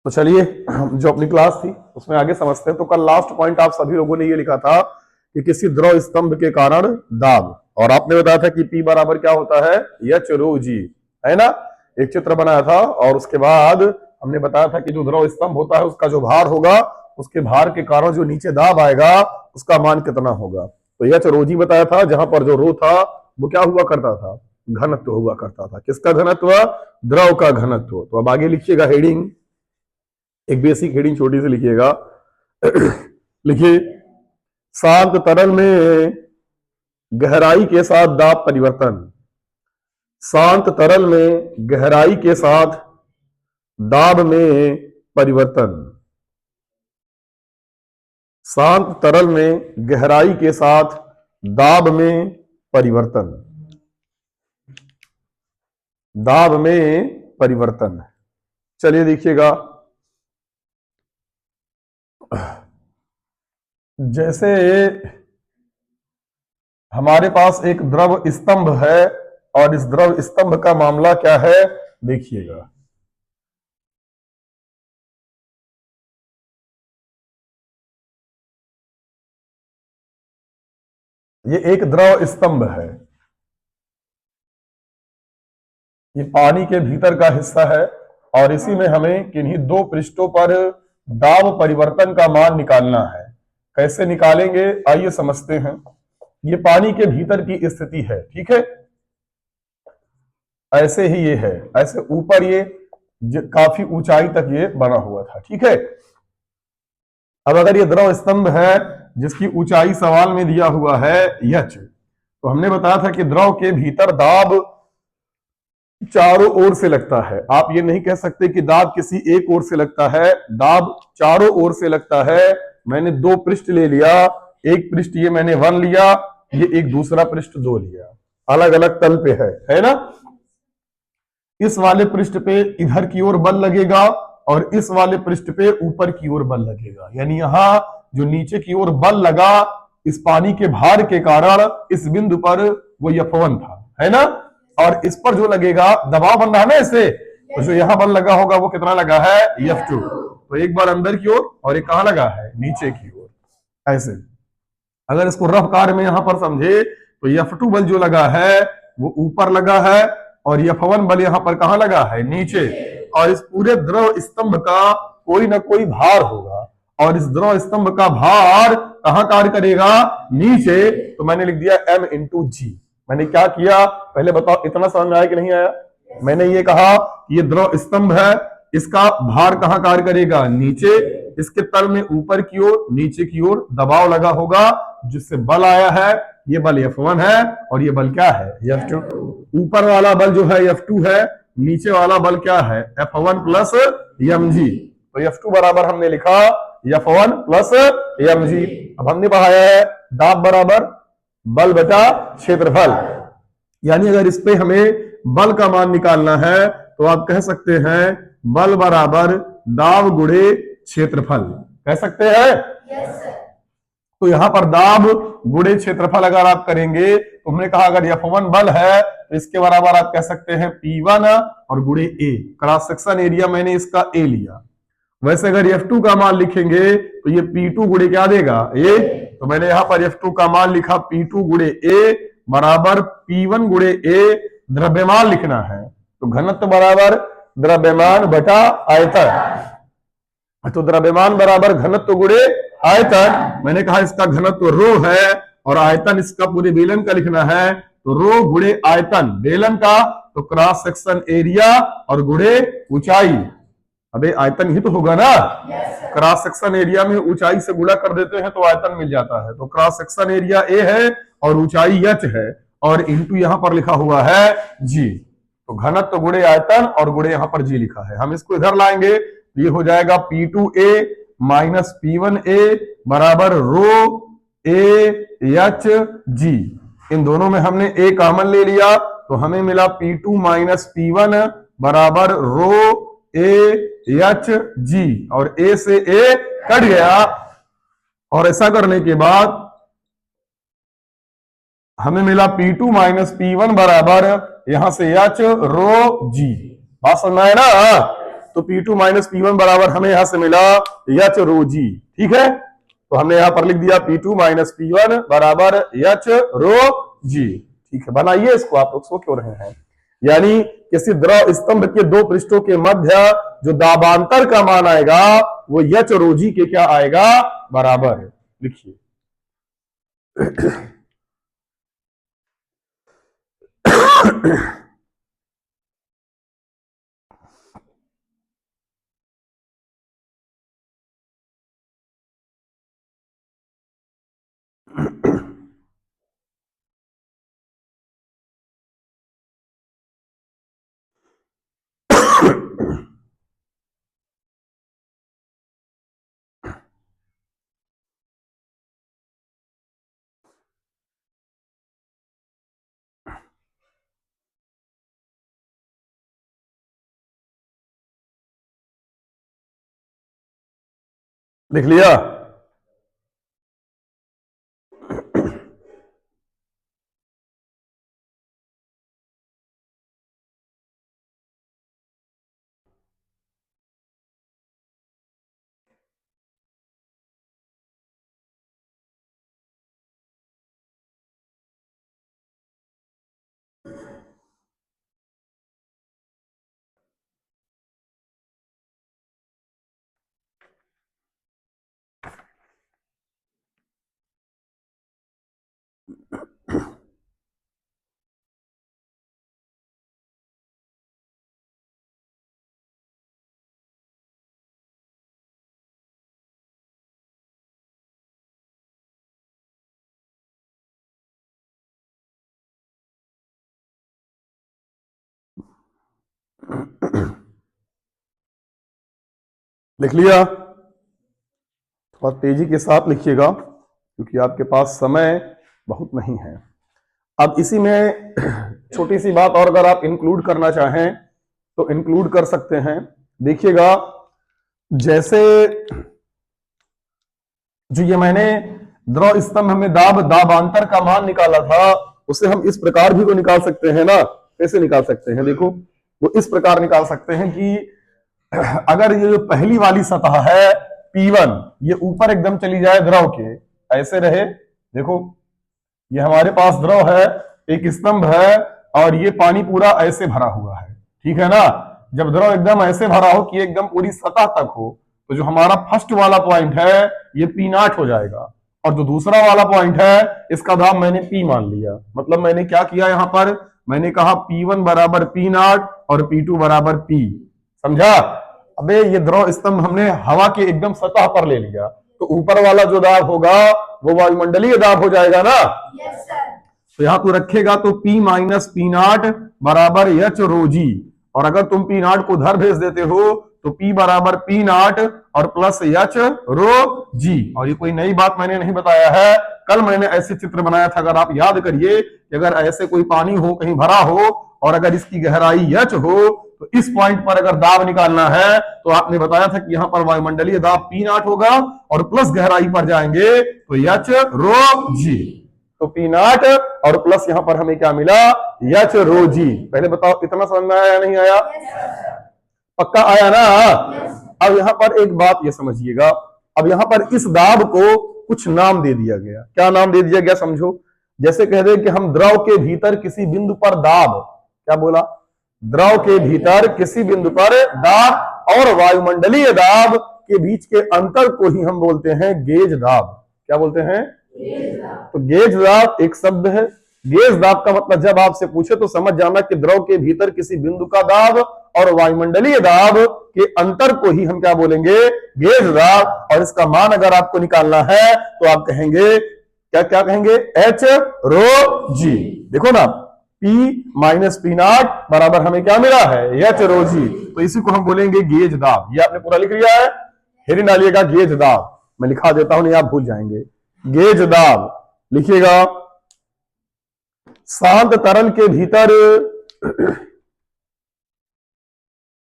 तो चलिए जो अपनी क्लास थी उसमें आगे समझते हैं। तो कल लास्ट पॉइंट आप सभी लोगों ने ये लिखा था कि किसी द्रव स्तंभ के कारण दाब, और आपने बताया था कि P बराबर क्या होता है, एच रो जी, है ना। एक चित्र बनाया था और उसके बाद हमने बताया था कि जो द्रव स्तंभ होता है उसका जो भार होगा, उसके भार के कारण जो नीचे दाब आएगा उसका मान कितना होगा। तो एच रो जी बताया था, जहां पर जो रो था वो क्या हुआ करता था, घनत्व हुआ करता था। किसका घनत्व, द्रव का घनत्व। तो अब आगे लिखिएगा हेडिंग, एक बेसिक हेडिंग छोटी सी लिखिएगा। लिखिए, शांत तरल में गहराई के साथ दाब परिवर्तन। शांत तरल में गहराई के साथ दाब में परिवर्तन। शांत तरल में गहराई के साथ दाब में परिवर्तन। दाब में परिवर्तन। चलिए देखिएगा, जैसे हमारे पास एक द्रव स्तंभ है और इस द्रव स्तंभ का मामला क्या है, देखिएगा। ये एक द्रव स्तंभ है, ये पानी के भीतर का हिस्सा है और इसी में हमें किन्हीं दो पृष्ठों पर दाब परिवर्तन का मान निकालना है। कैसे निकालेंगे आइए समझते हैं। ये पानी के भीतर की स्थिति है, ठीक है। ऐसे ही ये है, ऐसे ऊपर ये काफी ऊंचाई तक ये बना हुआ था, ठीक है। अब अगर ये द्रव स्तंभ है जिसकी ऊंचाई सवाल में दिया हुआ है एच, तो हमने बताया था कि द्रव के भीतर दाब चारों ओर से लगता है। आप ये नहीं कह सकते कि दाब किसी एक ओर से लगता है, दाब चारों ओर से लगता है। मैंने दो पृष्ठ ले लिया, एक पृष्ठ ये मैंने 1 लिया, ये एक दूसरा पृष्ठ 2 लिया, अलग अलग तल पे है ना। इस वाले पृष्ठ पे इधर की ओर बल लगेगा और इस वाले पृष्ठ पे ऊपर की ओर बल लगेगा। यानी यहां जो नीचे की ओर बल लगा इस पानी के भार के कारण इस बिंदु पर वो F1 था, है ना। और इस पर जो लगेगा, दबाव बन रहा है ना इससे, तो जो यहां बल लगा होगा वो कितना लगा है, F2। तो एक बार अंदर की ओर और एक कहां लगा है, नीचे की ओर। ऐसे अगर इसको रफ कार्य में यहां पर समझे तो F2 बल जो लगा है वो ऊपर लगा है और F1 बल यहां पर कहां लगा है, नीचे। और इस पूरे द्रव स्तंभ का कोई ना कोई भार होगा और इस द्रव स्तंभ का भार कहां कार्य करेगा, नीचे। तो मैंने लिख दिया M × G। मैंने क्या किया पहले बताओ, इतना समझ में आया कि नहीं आया। मैंने ये कहा ये द्रव स्तंभ है, इसका भार कहां कार्य करेगा, नीचे। इसके तल में ऊपर की ओर नीचे की ओर दबाव लगा होगा जिससे बल आया है, ये बल F1 है और ये बल क्या है, F2। ऊपर वाला बल जो है F2 है, नीचे वाला बल क्या है, F1 प्लस mg। तो F2 बराबर हमने लिखा F1 प्लस mg। अब हमने पढ़ाया है दाब बराबर बल बटा क्षेत्रफल। यानी अगर इस पे हमें बल का मान निकालना है तो आप कह सकते हैं बल बराबर दाब गुणे क्षेत्रफल, कह सकते हैं। तो यहां पर दाब गुणे क्षेत्रफल अगर आप करेंगे तो हमने कहा अगर F1 बल है तो इसके बराबर आप कह सकते हैं P1 और गुणे A। क्रॉस सेक्शन एरिया मैंने इसका A लिया। वैसे अगर F2 का मान लिखेंगे तो ये P2 गुणे क्या देगा, A। तो मैंने यहां पर F2 का मान लिखा P2 गुणे A बराबर P1 गुणे A। द्रव्यमान लिखना है तो घनत्व बराबर द्रव्यमान बटा आयतन। तो द्रव्यमान बराबर घनत्व गुणे आयतन। मैंने कहा इसका घनत्व रो है और आयतन इसका पूरे बेलन का लिखना है, तो रो गुणे आयतन बेलन का, तो क्रॉस सेक्शन एरिया और गुणे ऊंचाई। अबे आयतन ही तो होगा ना। क्रॉस सेक्शन एरिया में ऊंचाई से गुणा कर देते हैं तो आयतन मिल जाता है। तो क्रॉस सेक्शन एरिया A है और ऊंचाई h है और इंटू यहां पर लिखा हुआ है G। तो घनत्व गुणे आयतन और गुणे यहां पर G लिखा है। हम इसको इधर लाएंगे, ये हो जाएगा P2A माइनस P1A बराबर रो AH G। इन दोनों में हमने A कॉमन ले लिया तो हमें मिला P2 माइनस P1 बराबर रो AH G, और A से A कट गया। और ऐसा करने के बाद हमें मिला P2 माइनस P1 बराबर यहां से H रो G। बात समझ में आए ना। तो P2 माइनस P1 बराबर हमें यहां से मिला एच रो जी। ठीक है, तो हमने यहां पर लिख दिया P2 माइनस P1 बराबर एच रो जी। ठीक है, बनाइए इसको, आप लोग सो क्यों रहे हैं। यानी किसी द्रव स्तंभ के दो पृष्ठों के मध्य जो दाबांतर का मान आएगा वो एच रो जी के क्या आएगा, बराबर। लिखिए लिख लिया। लिख लिया। थोड़ा तेजी के साथ लिखिएगा क्योंकि आपके पास समय बहुत नहीं है। अब इसी में छोटी सी बात और अगर आप इंक्लूड करना चाहें तो इंक्लूड कर सकते हैं। देखिएगा, जैसे जो ये मैंने द्रव स्तंभ में दाबांतर का मान निकाला था उसे हम इस प्रकार भी तो निकाल सकते हैं ना। कैसे निकाल सकते हैं, देखो वो इस प्रकार निकाल सकते हैं कि अगर ये जो पहली वाली सतह है P1 ये ऊपर एकदम चली जाए द्रव के, ऐसे रहे। देखो ये हमारे पास द्रव है, एक स्तंभ है और ये पानी पूरा ऐसे भरा हुआ है। ठीक है ना, जब द्रव एकदम ऐसे भरा हो कि एकदम पूरी सतह तक हो तो जो हमारा फर्स्ट वाला पॉइंट है ये P0 हो जाएगा और जो दूसरा वाला पॉइंट है इसका दाब मैंने P मान लिया। मतलब मैंने क्या किया, यहां पर मैंने कहा P1 बराबर P0 और P2 बराबर P। समझा। अबे ये द्रव स्तंभ हमने हवा के एकदम सतह पर ले लिया तो ऊपर वाला जो दाब होगा वो वायुमंडलीय दाब हो जाएगा ना। yes, तो यहां तू रखेगा तो P माइनस P0 बराबर एच रो जी, और अगर तुम P0 को उधर भेज देते हो तो P बराबर P0 और प्लस एच रो जी। और ये कोई नई बात मैंने नहीं बताया है, कल मैंने ऐसे चित्र बनाया था, अगर आप याद करिए कि अगर ऐसे कोई पानी हो कहीं भरा हो और अगर इसकी गहराई एच हो तो इस पॉइंट पर अगर दाब निकालना है तो आपने बताया था कि यहां पर वायुमंडलीय दाब P0 होगा और प्लस गहराई पर जाएंगे तो एच रो जी। तो P0 और प्लस यहां पर हमें क्या मिला, एच रो जी। पहले बताओ इतना समझ में आया या नहीं आया? पक्का आया ना? अब यहां पर एक बात ये समझिएगा, अब यहां पर इस दाब को कुछ नाम दे दिया गया। क्या नाम दे दिया गया समझो। जैसे कह दे कि हम द्रव के भीतर किसी बिंदु पर दाब, क्या बोला, द्रव के भीतर किसी बिंदु पर दाब और वायुमंडलीय दाब के बीच के अंतर को ही हम बोलते हैं गेज दाब। क्या बोलते हैं? तो गेज दाब एक शब्द है। गेज दाब का मतलब जब आपसे पूछे तो समझ जाना कि द्रव के भीतर किसी बिंदु का दाब और वायुमंडलीय दाब के अंतर को ही हम क्या बोलेंगे, गेज दाब। और इसका मान अगर आपको निकालना है तो आप कहेंगे क्या, क्या कहेंगे, एच रो जी। देखो ना, P माइनस P0 बराबर हमें क्या मिला है, एच रो जी। तो इसी को हम बोलेंगे गेज दाब। ये आपने पूरा लिख लिया है, हेरी डालिएगा गेज दाब। मैं लिखा देता हूं, नहीं आप भूल जाएंगे। गेज दाब लिखिएगा, शांत तरल के भीतर,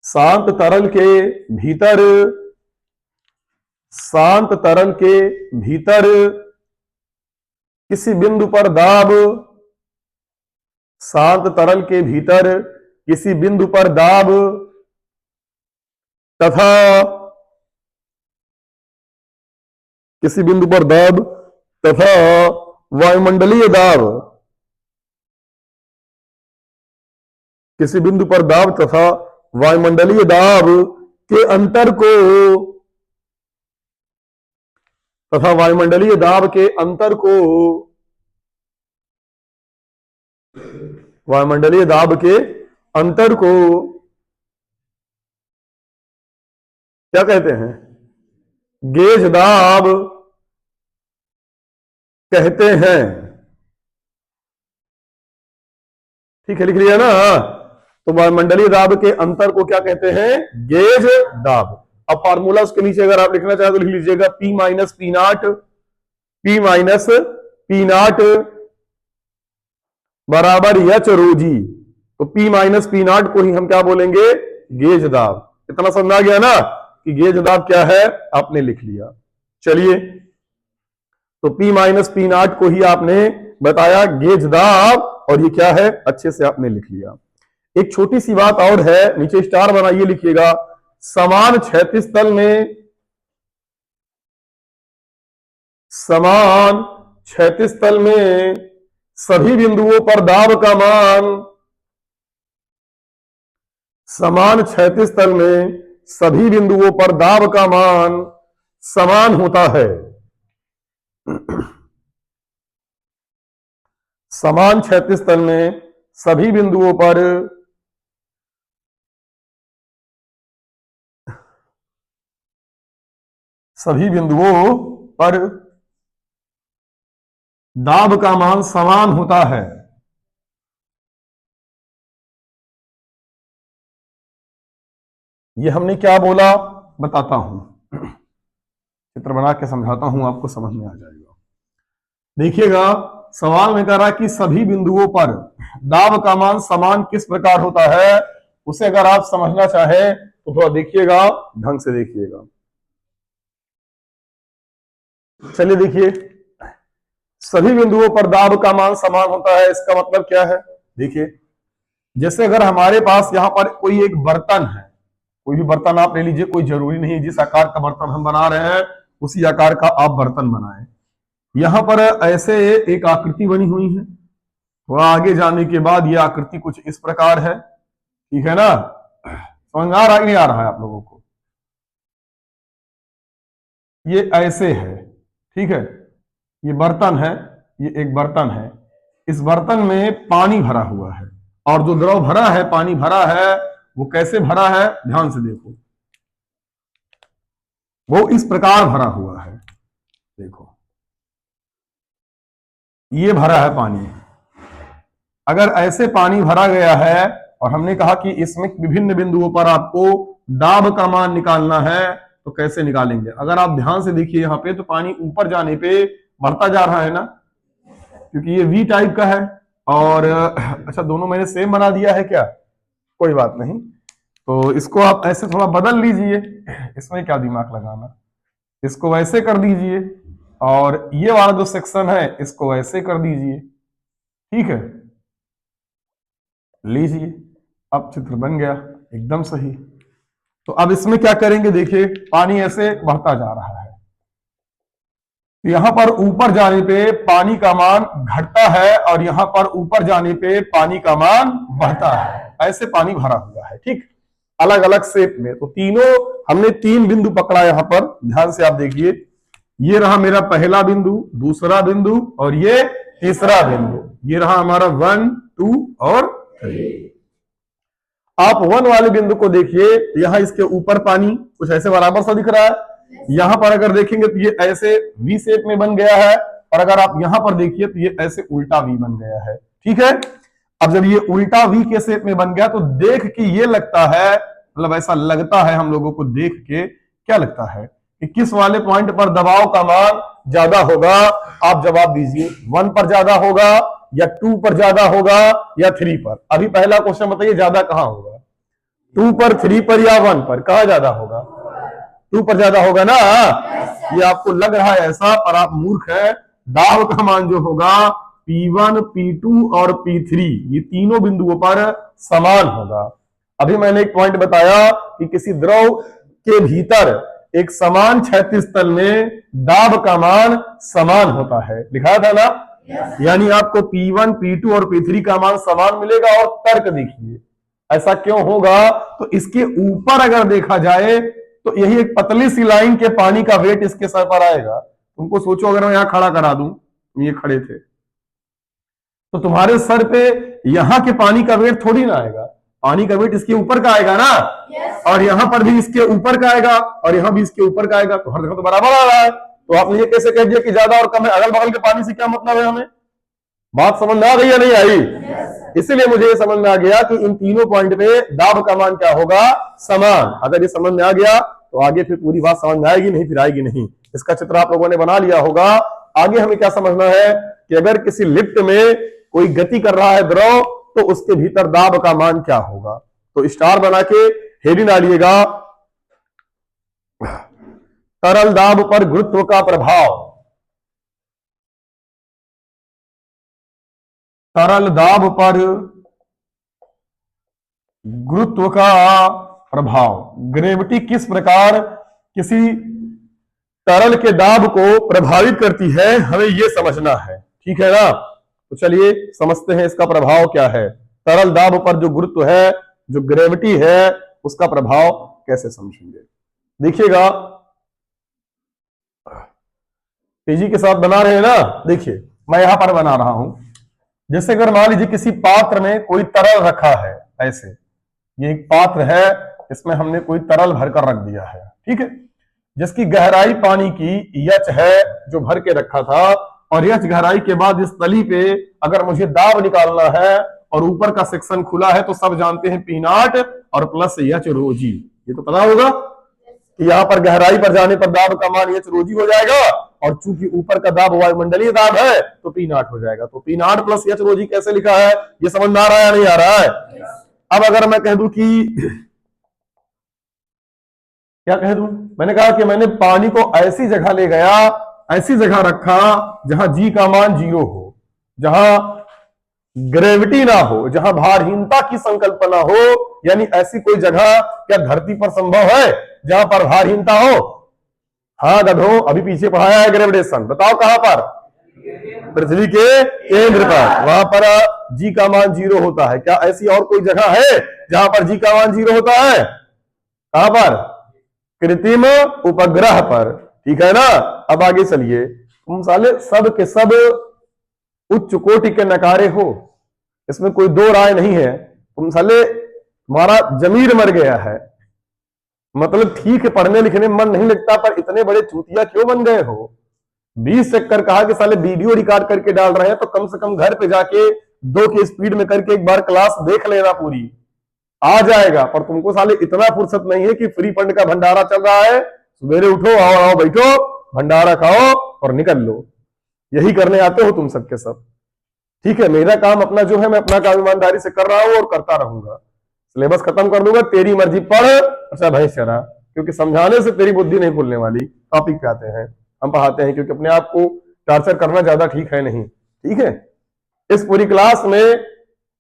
शांत तरल के भीतर, शांत तरल के भीतर किसी बिंदु पर दाब, शांत तरल के भीतर किसी बिंदु पर दाब तथा किसी बिंदु पर दाब तथा वायुमंडलीय दाब, किसी बिंदु पर दाब तथा वायुमंडलीय दाब के अंतर को, तथा वायुमंडलीय दाब के अंतर को, वायुमंडलीय दाब के अंतर को क्या कहते हैं? गेज दाब कहते हैं। ठीक है, लिख लिया ना? तो वायुमंडलीय दाब के अंतर को क्या कहते हैं? गेज दाब। अब फार्मूला उसके नीचे अगर आप लिखना चाहें तो लिख लीजिएगा P minus P not, P minus P not बराबर एच रो जी। तो P माइनस पी नॉट को ही हम क्या बोलेंगे? गेज दाब। इतना समझ आ गया ना कि गेज दाब क्या है? आपने लिख लिया। चलिए, तो P माइनस पी नॉट को ही आपने बताया गेज दाब, और ये क्या है? अच्छे से आपने लिख लिया। एक छोटी सी बात और है, नीचे स्टार बनाइए, लिखिएगा समान क्षैतिज तल में, समान क्षैतिज तल में सभी बिंदुओं पर दाब का मान, समान क्षैतिज तल में सभी बिंदुओं पर दाब का मान समान होता है। समान क्षैतिज तल में सभी बिंदुओं पर दाब का मान समान होता है। ये हमने क्या बोला? बताता हूं, चित्र बना के समझाता हूं, आपको समझ में आ जाएगा। देखिएगा, सवाल में कह रहा है कि सभी बिंदुओं पर दाब का मान समान किस प्रकार होता है। उसे अगर आप समझना चाहें तो थोड़ा देखिएगा, ढंग से देखिएगा। चलिए देखिए, सभी बिंदुओं पर दाब का मान समान होता है, इसका मतलब क्या है? देखिए, जैसे अगर हमारे पास यहां पर कोई एक बर्तन है, कोई भी बर्तन आप ले लीजिए, कोई जरूरी नहीं जिस आकार का बर्तन हम बना रहे हैं उसी आकार का आप बर्तन बनाएं। यहां पर ऐसे एक आकृति बनी हुई है, थोड़ा आगे जाने के बाद यह आकृति कुछ इस प्रकार है। ठीक है ना? समझ आ रहा है नहीं आ रहा है आप लोगों को? ये ऐसे है, ठीक है, ये बर्तन है, ये एक बर्तन है, इस बर्तन में पानी भरा हुआ है, और जो द्रव भरा है, पानी भरा है, वो कैसे भरा है? ध्यान से देखो, वो इस प्रकार भरा हुआ है। देखो, ये भरा है पानी। अगर ऐसे पानी भरा गया है और हमने कहा कि इसमें विभिन्न बिंदुओं पर आपको दाब का मान निकालना है, तो कैसे निकालेंगे? अगर आप ध्यान से देखिए यहां पे, तो पानी ऊपर जाने पे बढ़ता जा रहा है ना, क्योंकि ये वी टाइप का है। और अच्छा, दोनों मैंने सेम बना दिया है क्या? कोई बात नहीं, तो इसको आप ऐसे थोड़ा बदल लीजिए, इसमें क्या दिमाग लगाना, इसको वैसे कर दीजिए, और ये वाला जो सेक्शन है इसको वैसे कर दीजिए। ठीक है, लीजिए, अब चित्र बन गया एकदम सही। तो अब इसमें क्या करेंगे? देखिए, पानी ऐसे बढ़ता जा रहा है, तो यहां पर ऊपर जाने पे पानी का मान घटता है, और यहां पर ऊपर जाने पे पानी का मान बढ़ता है। ऐसे पानी भरा हुआ है, ठीक, अलग अलग शेप में। तो तीनों हमने तीन बिंदु पकड़ा यहां पर, ध्यान से आप देखिए, ये रहा मेरा पहला बिंदु, दूसरा बिंदु, और ये तीसरा बिंदु। ये रहा हमारा 1, 2 और 3। आप 1 वाले बिंदु को देखिए, यहां इसके ऊपर पानी कुछ ऐसे बराबर सा दिख रहा है। यहां पर अगर देखेंगे तो ये ऐसे वी शेप में बन गया है, और अगर आप यहां पर देखिए तो ये ऐसे उल्टा वी बन गया है। ठीक है, अब जब ये उल्टा वी के शेप में बन गया तो देख के ये लगता है, मतलब ऐसा लगता है हम लोगों को देख के, क्या लगता है कि किस वाले पॉइंट पर दबाव का मान ज्यादा होगा? आप जवाब दीजिए, 1 पर ज्यादा होगा, या 2 पर ज्यादा होगा, या 3 पर? अभी पहला क्वेश्चन बताइए, ज्यादा कहां होगा? 2 पर, 3 पर, या 1 पर? कहां ज्यादा होगा? 2 पर ज्यादा होगा ना? ये आपको लग रहा है ऐसा, पर आप मूर्ख है। दाब का मान जो होगा P1, P2 और P3, ये तीनों बिंदुओं पर समान होगा। अभी मैंने एक पॉइंट बताया कि किसी द्रव के भीतर एक समान क्षैतिज तल में दाब का मान समान होता है, लिखा था ना। यानी आपको P1, P2 और P3 का मान समान मिलेगा। और तर्क देखिए ऐसा क्यों होगा, तो इसके ऊपर अगर देखा जाए तो यही एक पतली सी लाइन के पानी का वेट इसके सर पर आएगा। तुमको सोचो अगर मैं यहां खड़ा करा दूं, ये खड़े थे, तो तुम्हारे सर पे यहां के पानी का वेट थोड़ी ना आएगा, पानी का वेट इसके ऊपर का आएगा ना। और यहां पर भी इसके ऊपर का आएगा और यहां भी इसके ऊपर का आएगा, तो हर जगह तो बराबर आ रहा है। तो आपने ये कैसे कह दिया कि ज्यादा और कम है? अगल बगल के पानी से क्या मतलब है? हमें बात समझ में आ गई या नहीं आई? इसलिए मुझे ये समझ में आ गया कि इन तीनों पॉइंट पे दाब का मान क्या होगा? समान। अगर ये समझ में आ गया तो आगे फिर पूरी बात समझ में आएगी, नहीं फिर आएगी नहीं। इसका चित्र आप लोगों ने बना लिया होगा। आगे हमें क्या समझना है कि अगर किसी लिफ्ट में कोई गति कर रहा है द्रव, तो उसके भीतर दाब का मान क्या होगा। तो स्टार बना के हेडिंग डालिएगा, तरल दाब पर गुरुत्व का प्रभाव। तरल दाब पर गुरुत्व का प्रभाव, ग्रेविटी किस प्रकार किसी तरल के दाब को प्रभावित करती है, हमें यह समझना है, ठीक है ना। तो चलिए समझते हैं इसका प्रभाव क्या है। तरल दाब पर जो गुरुत्व है, जो ग्रेविटी है, उसका प्रभाव कैसे समझेंगे। देखिएगा तेजी के साथ बना रहे हैं ना। देखिए मैं यहां पर बना रहा हूं, जैसे अगर मान लीजिए किसी पात्र में कोई तरल रखा है, ऐसे ये एक पात्र है, इसमें हमने कोई तरल भरकर रख दिया है, ठीक है, जिसकी गहराई पानी की एच है जो भर के रखा था, और एच गहराई के बाद इस तली पे अगर मुझे दाब निकालना है और ऊपर का सेक्शन खुला है, तो सब जानते हैं पी नॉट और प्लस एच रो जी। ये तो पता होगा कि यहां पर गहराई पर जाने पर दाब का मान एच रो जी हो जाएगा, और चूंकि ऊपर का दाब वायुमंडलीय दाब है तो पी नॉट हो जाएगा। तो पी नॉट प्लस एच रो जी कैसे लिखा है, ये समझ में आ रहा है या नहीं आ रहा है? अब अगर मैं कह दूं कि क्या कह दूं, मैंने कहा कि मैंने पानी को ऐसी जगह ले गया, ऐसी जगह रखा जहां जी का मान 0 हो, जहां ग्रेविटी ना हो, जहां भारहीनता की संकल्पना हो। यानी ऐसी कोई जगह क्या धरती पर संभव है जहां पर भारहीनता हो? हाँ गधो, अभी पीछे पढ़ाया है ग्रेविटेशन, बताओ कहां पर? पृथ्वी के केंद्र पर, वहां पर जी का मान 0 होता है। क्या ऐसी और कोई जगह है जहां पर जी का मान 0 होता है? कहां पर? कृत्रिम उपग्रह पर, ठीक है ना। अब आगे चलिए, तुम साले सब के सब उच्च कोटि के नकारे हो, इसमें कोई दो राय नहीं है। तुम साले तुम्हारा जमीर मर गया है, मतलब ठीक है पढ़ने लिखने में मन नहीं लगता, पर इतने बड़े चूतिया क्यों बन गए हो? 20 चक्कर कहा कि साले वीडियो रिकॉर्ड करके डाल रहे हैं, तो कम से कम घर पे जाके 2 की स्पीड में करके एक बार क्लास देख लेना, पूरी आ जाएगा। पर तुमको साले इतना फुर्सत नहीं है कि फ्री फंड का भंडारा चल रहा है, सवेरे उठो, आओ आओ बैठो, भंडारा खाओ और निकल लो। यही करने आते हो तुम सबके सब, ठीक है। मेरा काम अपना जो है, मैं अपना काम ईमानदारी से कर रहा हूं और करता रहूंगा। सिलेबस खत्म कर दूंगा, तेरी मर्जी, पढ़ अच्छा भैंस चरा, क्योंकि समझाने से तेरी बुद्धि नहीं खुलने वाली। टॉपिक पे आते हैं, हम पढ़ाते हैं, क्योंकि अपने आप को टार्चर करना ज्यादा ठीक है नहीं, ठीक है। इस पूरी क्लास में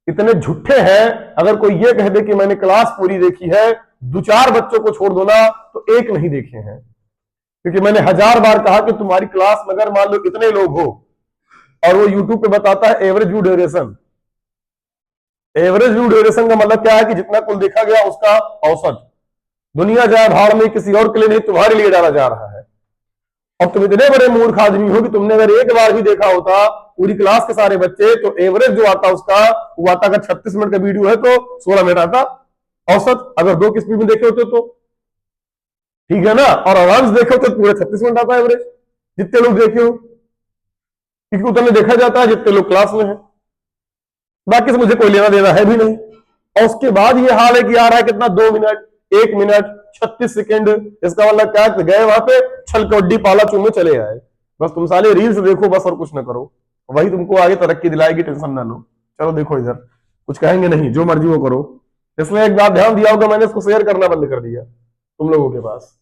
इतने झूठे हैं, अगर कोई ये कह दे कि मैंने क्लास पूरी देखी है, 2-4 बच्चों को छोड़ दो ना तो एक नहीं देखे हैं। क्योंकि मैंने 1000 बार कहा कि तुम्हारी क्लास में अगर मान लो इतने लोग हो, और वो यूट्यूब पे बताता है average view duration. Average view duration का मतलब क्या है कि जितना कुल देखा गया उसका औसत। दुनिया जाए भाड़ में, किसी और के लिए नहीं, तुम्हारे लिए डाला जा रहा है। और तुम इतने बड़े मूर्ख आदमी हो कि तुमने अगर एक बार भी देखा होता पूरी क्लास के सारे बच्चे, तो एवरेज जो आता उसका, वो आता, अगर 36 मिनट का वीडियो है तो 16 मिनट आता औसत। अगर 2 की स्पीड में देखे होते तो ठीक है ना, और आराम से देखे होते तो पूरे 36 मिनट आता एवरेज, जितने लोग देखे हो, क्योंकि उतने देखा जाता है जितने लोग क्लास में है। बाकी से मुझे कोई लेना देना है भी नहीं। और उसके बाद ये हाल है कि आ रहा है कितना, 2 मिनट, 1 मिनट 36 सेकेंड। इसका मतलब क्या है, गए वहां पे छल कौड्डी पाला चूमे चले आए। बस तुम साले रील्स देखो बस, और कुछ ना करो, वही तुमको आगे तरक्की दिलाएगी, टेंशन ना लो। चलो देखो इधर, कुछ कहेंगे नहीं, जो मर्जी वो करो। इसलिए एक बात ध्यान दिया होगा, मैंने इसको शेयर करना बंद कर दिया तुम लोगों के पास,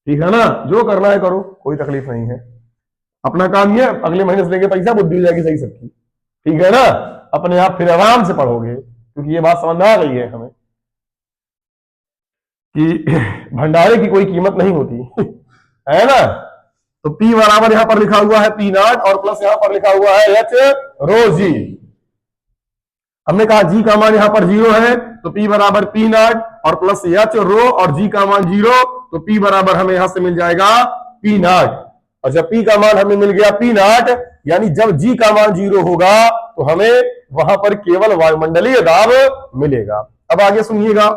ठीक है ना। जो करना है करो, कोई तकलीफ नहीं है। अपना काम ये, अगले महीने से लेके पैसा बुद्धि हो जाएगी सही सबकी, ठीक है ना। अपने आप फिर आराम से पढ़ोगे, क्योंकि ये बात समझ में आ गई है हमें। कि भंडारे की कोई कीमत नहीं होती है ना। तो P बराबर यहां पर लिखा हुआ है P नॉट और प्लस यहां पर लिखा हुआ है H रो जी। हमने कहा G का मान यहां पर 0 है तो P बराबर P नॉट और प्लस H रो और G का मान 0 तो P बराबर हमें यहां से मिल जाएगा P नॉट। और जब P का मान हमें मिल गया P नॉट यानी जब G का मान 0 होगा तो हमें वहां पर केवल वायुमंडलीय दाब मिलेगा। अब आगे सुनिएगा,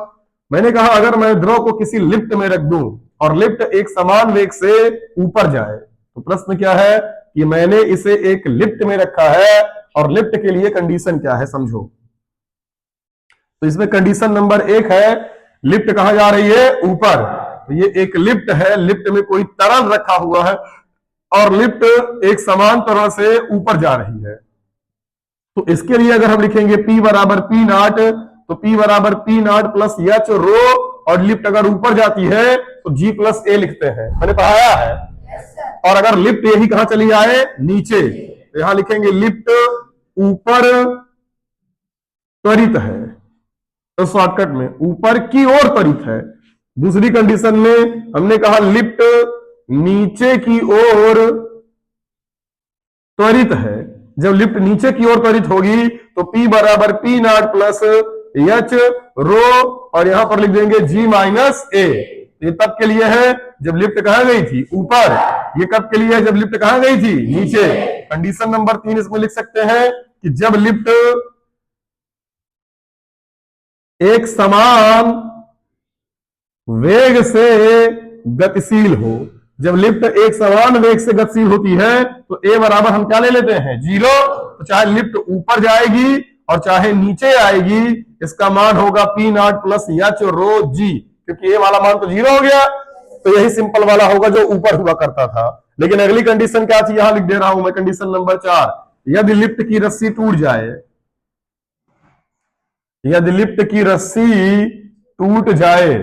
मैंने कहा अगर मैं द्रव को किसी लिफ्ट में रख दूं और लिफ्ट एक समान वेग से ऊपर जाए, तो प्रश्न क्या है कि मैंने इसे एक लिफ्ट में रखा है और लिफ्ट के लिए कंडीशन क्या है समझो। तो इसमें कंडीशन नंबर 1 है लिफ्ट कहां जा रही है, ऊपर। तो ये एक लिफ्ट है, लिफ्ट में कोई तरल रखा हुआ है और लिफ्ट एक समान तरह से ऊपर जा रही है। तो इसके लिए अगर हम लिखेंगे P बराबर P नॉट, तो P बराबर P नॉट प्लस H रो और लिफ्ट अगर ऊपर जाती है तो G प्लस A लिखते हैं, मैंने पढ़ाया है। और अगर लिफ्ट यही कहां चली जाए, नीचे, तो यहां लिखेंगे लिफ्ट ऊपर त्वरित है, तो शॉर्टकट में ऊपर की ओर त्वरित है। दूसरी कंडीशन में हमने कहा लिफ्ट नीचे की ओर त्वरित है। जब लिफ्ट नीचे की ओर त्वरित होगी तो P बराबर P नॉट प्लस H रो और यहां पर लिख देंगे G माइनस A। ये तब के लिए है जब लिफ्ट कहां गई थी, ऊपर। ये कब के लिए है, जब लिफ्ट कहां गई थी, नीचे। कंडीशन नंबर 3 इसमें लिख सकते हैं कि जब लिफ्ट एक समान वेग से गतिशील हो। जब लिफ्ट एक समान वेग से गतिशील होती है तो ए बराबर हम क्या ले लेते हैं, 0। तो चाहे लिफ्ट ऊपर जाएगी और चाहे नीचे आएगी, इसका मान होगा P नॉट प्लस H रो G, क्योंकि ए वाला मान तो 0 हो गया। तो यही सिंपल वाला होगा जो ऊपर हुआ करता था। लेकिन अगली कंडीशन क्या थी, यहां लिख दे रहा हूं मैं, कंडीशन नंबर 4। यदि लिफ्ट की रस्सी टूट जाए, यदि लिफ्ट की रस्सी टूट जाए,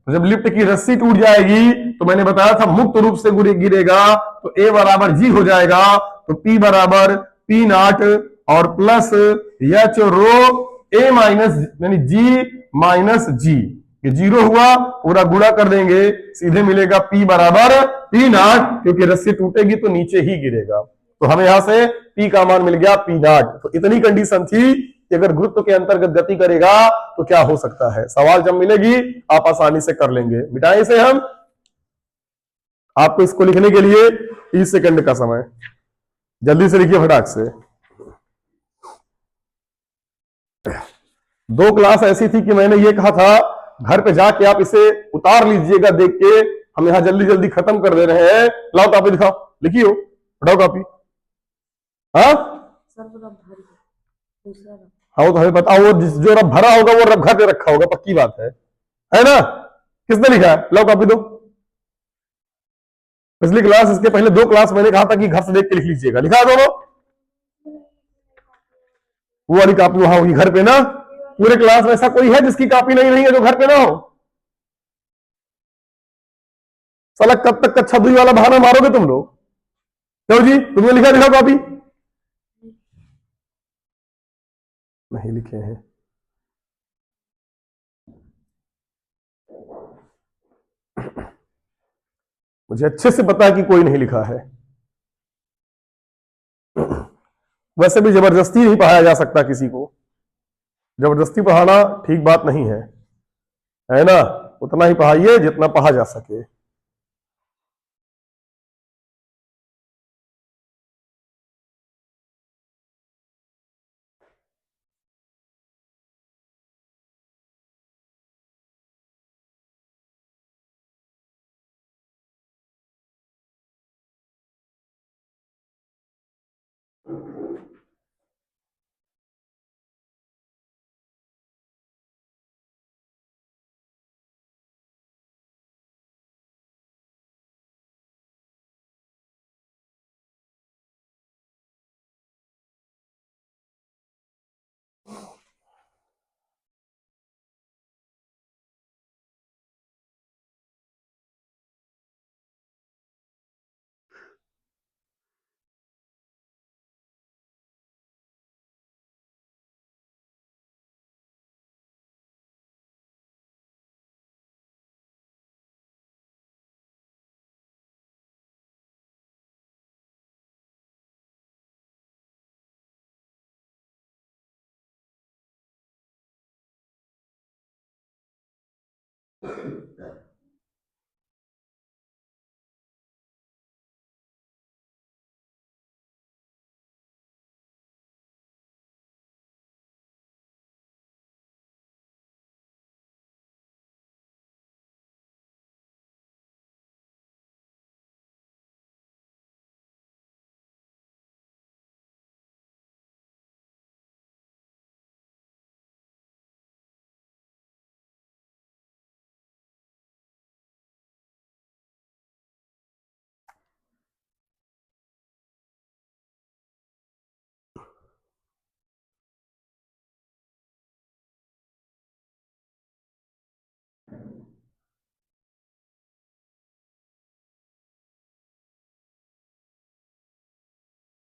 तो जब लिफ्ट की रस्सी टूट जाएगी तो मैंने बताया था मुक्त रूप से गिरेगा तो ए बराबर जी हो जाएगा। तो P बराबर P नॉट और प्लस H रो ए माइनस यानी G माइनस जी। ये 0 हुआ, पूरा गुणा कर देंगे, सीधे मिलेगा P बराबर P नॉट, क्योंकि रस्सी टूटेगी तो नीचे ही गिरेगा। तो हमें यहां से P का मान मिल गया P नॉट। तो इतनी कंडीशन थी कि अगर गुरुत्व के अंतर्गत गति करेगा तो क्या हो सकता है। सवाल जब मिलेगी आप आसानी से कर लेंगे। मिटाएं इसे हम, आपको इसको लिखने के लिए 30 सेकंड का समय, जल्दी से लिखिए फटाक से। 2 क्लास ऐसी थी कि मैंने ये कहा था घर पे जाके आप इसे उतार लीजिएगा देख के, हम यहां जल्दी जल्दी खत्म कर दे रहे हैं। लाओ कॉपी दिखाओ, लिखियो, उठाओ कॉपी। हाँ हाँ, वो तो हमें पता, वो जो रब भरा होगा वो रब घर पे रखा होगा, पक्की बात है ना। किसने लिखा है, लाओ कॉपी दो। पिछली क्लास, इसके पहले 2 क्लास मैंने कहा था कि घर से देख के लिख लीजिएगा, लिखा है दोनों। वो वाली कॉपी वहां होगी घर पे ना। पूरे क्लास में ऐसा कोई है जिसकी कॉपी नहीं है जो घर पे ना हो। साला कब तक कक्षा 2 वाला बहाना मारोगे तुम लोग। क्यों जी, तुमने लिखा, दिखा कॉपी। नहीं लिखे हैं। मुझे अच्छे से पता है कि कोई नहीं लिखा है। वैसे भी जबरदस्ती नहीं पढ़ाया जा सकता किसी को, जबरदस्ती पढ़ाना ठीक बात नहीं है ना। उतना ही पढ़ाइए जितना पढ़ा जा सके।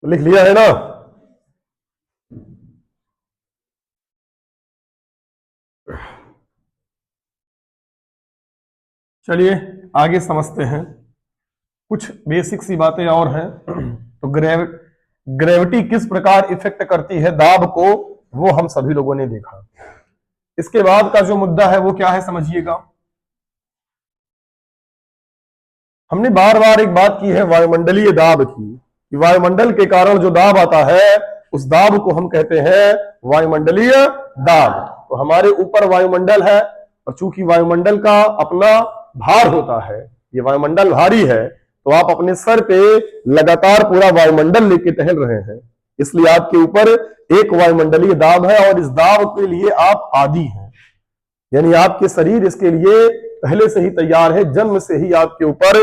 लिख लिया है ना? चलिए आगे समझते हैं, कुछ बेसिक सी बातें और हैं। तो ग्रेविटी किस प्रकार इफेक्ट करती है दाब को, वो हम सभी लोगों ने देखा। इसके बाद का जो मुद्दा है वो क्या है समझिएगा। हमने बार बार एक बात की है वायुमंडलीय दाब की, कि वायुमंडल के कारण जो दाब आता है उस दाब को हम कहते हैं वायुमंडलीय दाब। तो हमारे ऊपर वायुमंडल है, और चूंकि वायुमंडल का अपना भार होता है, ये वायुमंडल भारी है, तो आप अपने सर पे लगातार पूरा वायुमंडल लेके टहल रहे हैं, इसलिए आपके ऊपर एक वायुमंडलीय दाब है, और इस दाब के लिए आप आदी हैं, यानी आपके शरीर इसके लिए पहले से ही तैयार है, जन्म से ही आपके ऊपर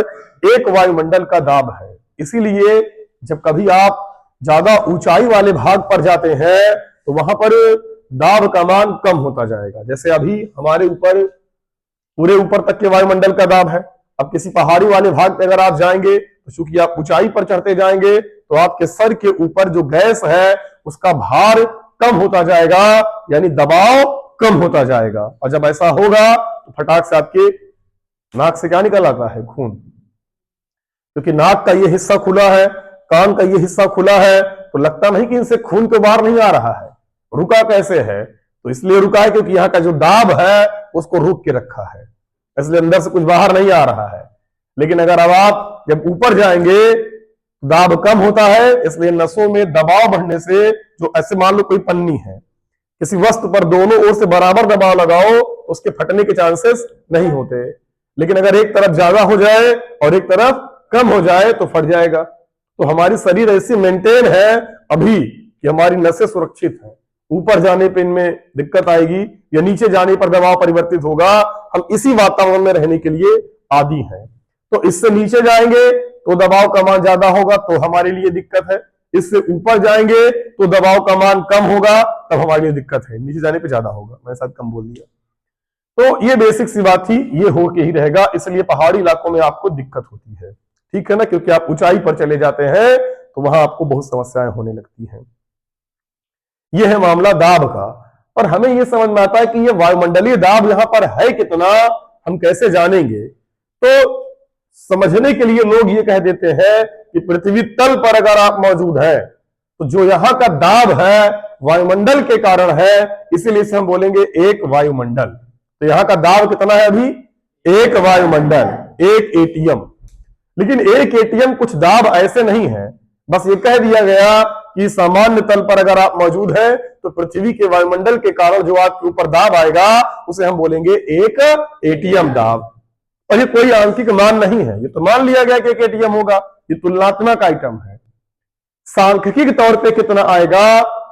एक वायुमंडल का दाब है। इसीलिए जब कभी आप ज्यादा ऊंचाई वाले भाग पर जाते हैं तो वहां पर दाब का मान कम होता जाएगा। जैसे अभी हमारे ऊपर पूरे ऊपर तक के वायुमंडल का दाब है, अब किसी पहाड़ी वाले भाग पे अगर आप जाएंगे तो चूंकि आप ऊंचाई पर चढ़ते जाएंगे तो आपके सर के ऊपर जो गैस है उसका भार कम होता जाएगा, यानी दबाव कम होता जाएगा। और जब ऐसा होगा तो फटाक से आपके नाक से क्या निकल आता है? खून। क्योंकि नाक का ये हिस्सा खुला है, कान का ये हिस्सा खुला है, तो लगता नहीं कि इनसे खून तो बाहर नहीं आ रहा है। रुका कैसे है? तो इसलिए रुका है क्योंकि यहाँ का जो दाब है उसको रोक के रखा है, इसलिए अंदर से कुछ बाहर नहीं आ रहा है। लेकिन अगर अब आप जब ऊपर जाएंगे दाब कम होता है, इसलिए नसों में दबाव बढ़ने से, जो ऐसे मान लो कोई पन्नी है, किसी वस्तु पर दोनों ओर से बराबर दबाव लगाओ तो उसके फटने के चांसेस नहीं होते, लेकिन अगर एक तरफ ज्यादा हो जाए और एक तरफ कम हो जाए तो फट जाएगा। तो हमारी शरीर ऐसी मेंटेन है अभी कि हमारी नसें सुरक्षित हैं, ऊपर जाने पे इनमें दिक्कत आएगी या नीचे जाने पर दबाव परिवर्तित होगा। हम इसी वातावरण में रहने के लिए आदी हैं। तो इससे नीचे जाएंगे तो दबाव का मान ज्यादा होगा, तो हमारे लिए दिक्कत है। इससे ऊपर जाएंगे तो दबाव का मान कम होगा, तब हमारे लिए दिक्कत है। नीचे जाने पे ज्यादा होगा, मैं शायद कम बोल दिया। तो ये बेसिक सी बात थी, ये हो के ही रहेगा। इसलिए पहाड़ी इलाकों में आपको दिक्कत होती है, ठीक है ना, क्योंकि आप ऊंचाई पर चले जाते हैं तो वहां आपको बहुत समस्याएं होने लगती हैं। यह है मामला दाब का। और हमें यह समझ में आता है कि यह वायुमंडलीय दाब यहां पर है कितना, हम कैसे जानेंगे? तो समझने के लिए लोग ये कह देते हैं कि पृथ्वी तल पर अगर आप मौजूद हैं तो जो यहां का दाब है वायुमंडल के कारण है, इसीलिए इसे हम बोलेंगे एक वायुमंडल। तो यहां का दाब कितना है? अभी एक वायुमंडल, एक एटीएम। लेकिन एक एटीएम कुछ दाब ऐसे नहीं है, बस ये कह दिया गया कि सामान्य तल पर अगर आप मौजूद हैं तो पृथ्वी के वायुमंडल के कारण जो आपके ऊपर दाब आएगा उसे हम बोलेंगे एक एटीएम दाब। और ये कोई आंशिक मान नहीं है, ये तो मान लिया गया कि एक एटीएम होगा, ये तुलनात्मक आइटम है। सांख्यिकी तौर पे कितना आएगा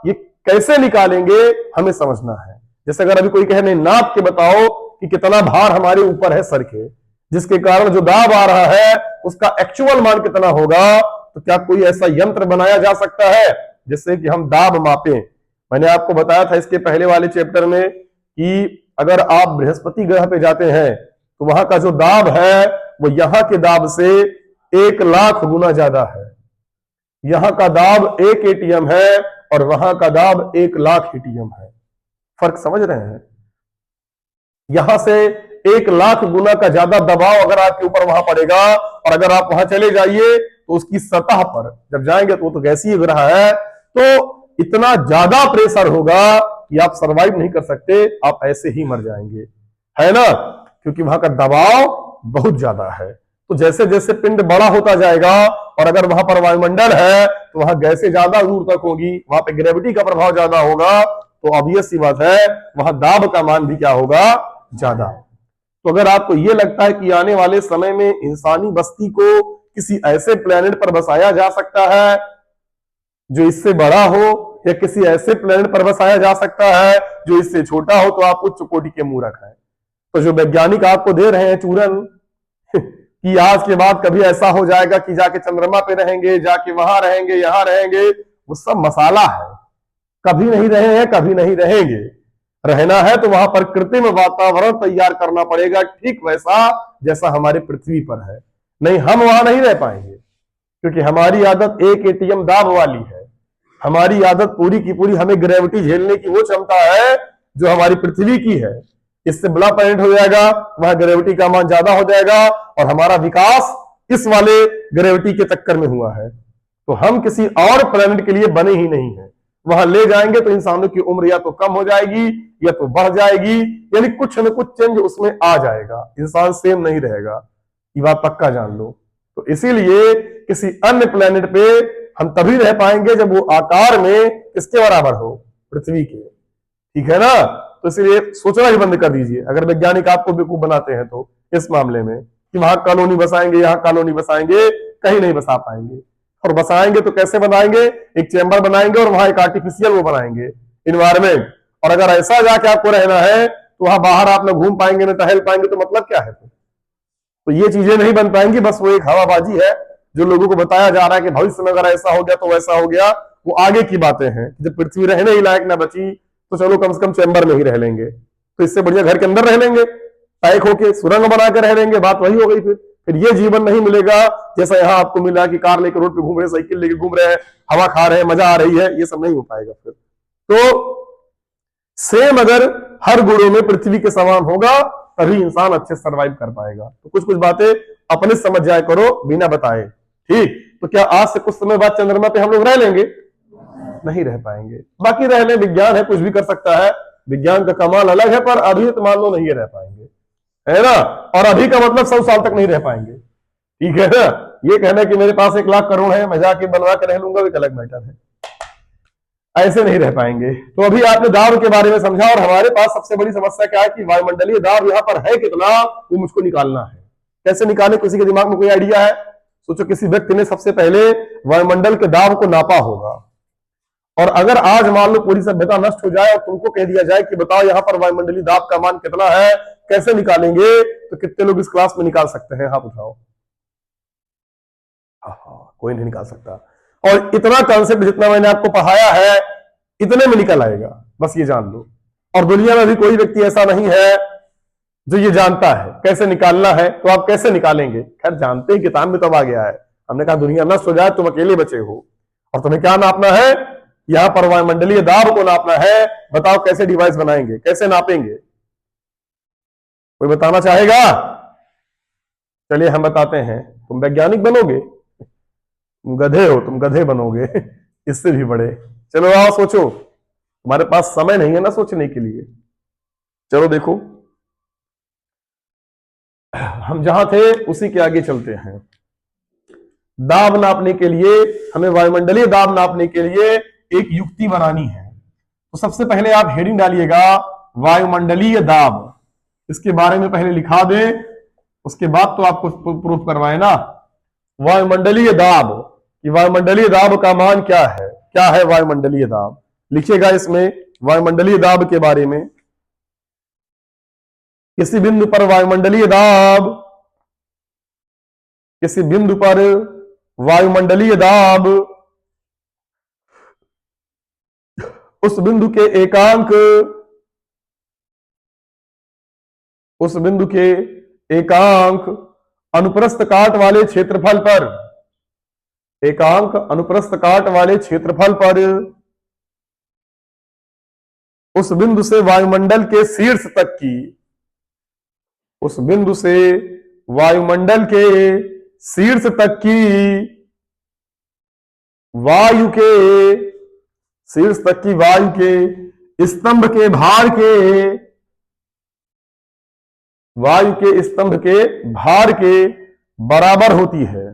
ये कैसे निकालेंगे हमें समझना है। जैसे अगर अभी कोई कहने नाप के बताओ कि कितना भार हमारे ऊपर है सर के, जिसके कारण जो दाब आ रहा है उसका एक्चुअल मान कितना होगा, तो क्या कोई ऐसा यंत्र बनाया जा सकता है जिससे कि हम दाब मापें? मैंने आपको बताया था इसके पहले वाले चैप्टर में कि अगर आप बृहस्पति ग्रह पे जाते हैं तो वहां का जो दाब है वो यहां के दाब से 1,00,000 गुना ज्यादा है। यहां का दाब 1 एटीएम है और वहां का दाब 1,00,000 एटीएम है। फर्क समझ रहे हैं? यहां से 1,00,000 गुना का ज्यादा दबाव अगर आपके ऊपर वहां पड़ेगा, और अगर आप वहां चले जाइए तो उसकी सतह पर जब जाएंगे तो गैसीय ग्रह है, तो इतना ज्यादा प्रेशर होगा कि आप सरवाइव नहीं कर सकते, आप ऐसे ही मर जाएंगे, है ना। क्योंकि वहां का दबाव बहुत ज्यादा है। तो जैसे जैसे पिंड बड़ा होता जाएगा और अगर वहां पर वायुमंडल है तो वहां गैसें ज्यादा दूर तक होगी, वहां पे ग्रेविटी का प्रभाव ज्यादा होगा, तो ऑब्वियस सी बात है वहां दाब का मान भी क्या होगा, ज्यादा। तो अगर आपको यह लगता है कि आने वाले समय में इंसानी बस्ती को किसी ऐसे प्लेनेट पर बसाया जा सकता है जो इससे बड़ा हो, या किसी ऐसे प्लेनेट पर बसाया जा सकता है जो इससे छोटा हो, तो आप उच्च कोटि के मूर्ख हैं। तो जो वैज्ञानिक आपको दे रहे हैं चूरन कि आज के बाद कभी ऐसा हो जाएगा कि जाके चंद्रमा पे रहेंगे, जाके वहां रहेंगे, यहां रहेंगे, वो सब मसाला है। कभी नहीं रहे हैं, कभी नहीं रहेंगे। रहना है तो वहां पर कृत्रिम वातावरण तैयार करना पड़ेगा, ठीक वैसा जैसा हमारे पृथ्वी पर है। नहीं, हम वहां नहीं रह पाएंगे, क्योंकि हमारी आदत एक एटीएम दाब वाली है। हमारी आदत पूरी की पूरी, हमें ग्रेविटी झेलने की वो क्षमता है जो हमारी पृथ्वी की है। इससे बड़ा प्लैनेट हो जाएगा, वहां ग्रेविटी का मान ज्यादा हो जाएगा, और हमारा विकास इस वाले ग्रेविटी के चक्कर में हुआ है। तो हम किसी और प्लैनेट के लिए बने ही नहीं है। वहां ले जाएंगे तो इंसानों की उम्र या तो कम हो जाएगी या तो बढ़ जाएगी, यानी कुछ न कुछ चेंज उसमें आ जाएगा, इंसान सेम नहीं रहेगा। ये बात पक्का जान लो। तो इसीलिए किसी अन्य प्लैनेट पे हम तभी रह पाएंगे जब वो आकार में किसके बराबर हो, पृथ्वी के। ठीक है ना? तो इसलिए सोचना ही बंद कर दीजिए अगर वैज्ञानिक आपको बेवकूफ बनाते हैं तो इस मामले में, कि वहां कॉलोनी बसाएंगे, यहां कॉलोनी बसाएंगे, कहीं नहीं बसा पाएंगे। और बसाएंगे तो कैसे बनाएंगे? एक चैम्बर बनाएंगे और वहां एक आर्टिफिशियल वो बनाएंगे इन्वायरमेंट। और अगर ऐसा जाके आपको रहना है तो वहां बाहर आप न घूम पाएंगे न टहल पाएंगे, तो मतलब क्या है? तो ये चीजें नहीं बन पाएंगी। बस वो एक हवाबाजी है जो लोगों को बताया जा रहा है कि भविष्य में अगर ऐसा हो गया तो वैसा हो गया। वो आगे की बातें हैं। जब पृथ्वी रहने ही लायक ना बची तो चलो कम से कम चैम्बर में ही रह लेंगे, तो इससे बढ़िया घर के अंदर रह लेंगे, पैक होके सुरंग बना के रह लेंगे। बात वही हो गई। फिर ये जीवन नहीं मिलेगा जैसा यहाँ आपको मिला कि कार लेकर रोड पे घूम रहे, साइकिल लेकर घूम रहे हैं, हवा खा रहे हैं, मजा आ रही है। ये सब नहीं हो पाएगा फिर। तो सेम अगर हर गुणों में पृथ्वी के समान होगा तभी इंसान अच्छे सर्वाइव कर पाएगा। तो कुछ कुछ बातें अपने समझ जाया करो बिना बताए। ठीक? तो क्या आज से कुछ समय बाद चंद्रमा पे हम लोग रह लेंगे? नहीं रह पाएंगे। बाकी रह ले, विज्ञान है, कुछ भी कर सकता है, विज्ञान का कमाल अलग है। पर अभी तो मान लो नहीं रह पाएंगे, है ना? और अभी का मतलब 100 साल तक नहीं रह पाएंगे। ठीक है ना? ये कहना कि मेरे पास 1 लाख करोड़ है, मैं जाके बनवा के रह लूंगा, एक अलग मैटर है। ऐसे नहीं रह पाएंगे। तो अभी आपने दाब के बारे में समझा, और हमारे पास सबसे बड़ी समस्या क्या है कि वायुमंडलीय दाब यहाँ पर है कितना, वो मुझको निकालना है। कैसे निकाले? किसी के दिमाग में कोई आइडिया है? सोचो, किसी व्यक्ति ने सबसे पहले वायुमंडल के दाब को नापा होगा, और अगर आज मान लो पूरी सभ्यता नष्ट हो जाए और तुमको कह दिया जाए कि बताओ यहाँ पर वायुमंडलीय दाब का मान कितना है, कैसे निकालेंगे? तो कितने लोग इस क्लास में निकाल सकते हैं? हाथ उठाओ। कोई नहीं निकाल सकता। और इतना कॉन्सेप्ट जितना मैंने आपको पढ़ाया है इतने में निकल आएगा, बस ये जान लो। और दुनिया में भी कोई व्यक्ति ऐसा नहीं है जो ये जानता है कैसे निकालना है। तो आप कैसे निकालेंगे? खैर जानते हैं, किताब में तब आ गया है। हमने कहा दुनिया नष्ट हो जाए, तुम अकेले बचे हो, और तुम्हें क्या नापना है? यहां पर वायुमंडलीय दाब को नापना है। बताओ कैसे डिवाइस बनाएंगे, कैसे नापेंगे? कोई बताना चाहेगा? चलिए हम बताते हैं। तुम वैज्ञानिक बनोगे? तुम गधे हो, तुम गधे बनोगे इससे भी बड़े। चलो आओ सोचो, तुम्हारे पास समय नहीं है ना सोचने के लिए। चलो देखो, हम जहां थे उसी के आगे चलते हैं। दाब नापने के लिए हमें, वायुमंडलीय दाब नापने के लिए एक युक्ति बनानी है। तो सबसे पहले आप हेडिंग डालिएगा वायुमंडलीय दाब। इसके बारे में पहले लिखा दें, उसके बाद तो आपको प्रूफ करवाए ना। वायुमंडलीय दाब, कि वायुमंडलीय दाब का मान क्या है? क्या है वायुमंडलीय दाब? लिखिएगा इसमें वायुमंडलीय दाब के बारे में। किसी बिंदु पर वायुमंडलीय दाब, किसी बिंदु पर वायुमंडलीय दाब उस बिंदु के एकांक, उस बिंदु के एकांक अनुप्रस्थ काट वाले क्षेत्रफल पर, एकांक अनुप्रस्थ काट वाले क्षेत्रफल पर उस बिंदु से वायुमंडल के शीर्ष तक की, उस बिंदु से वायुमंडल के शीर्ष तक की वायु के, शीर्ष तक की वायु के स्तंभ के भार के वायु के स्तंभ के भार के बराबर होती है।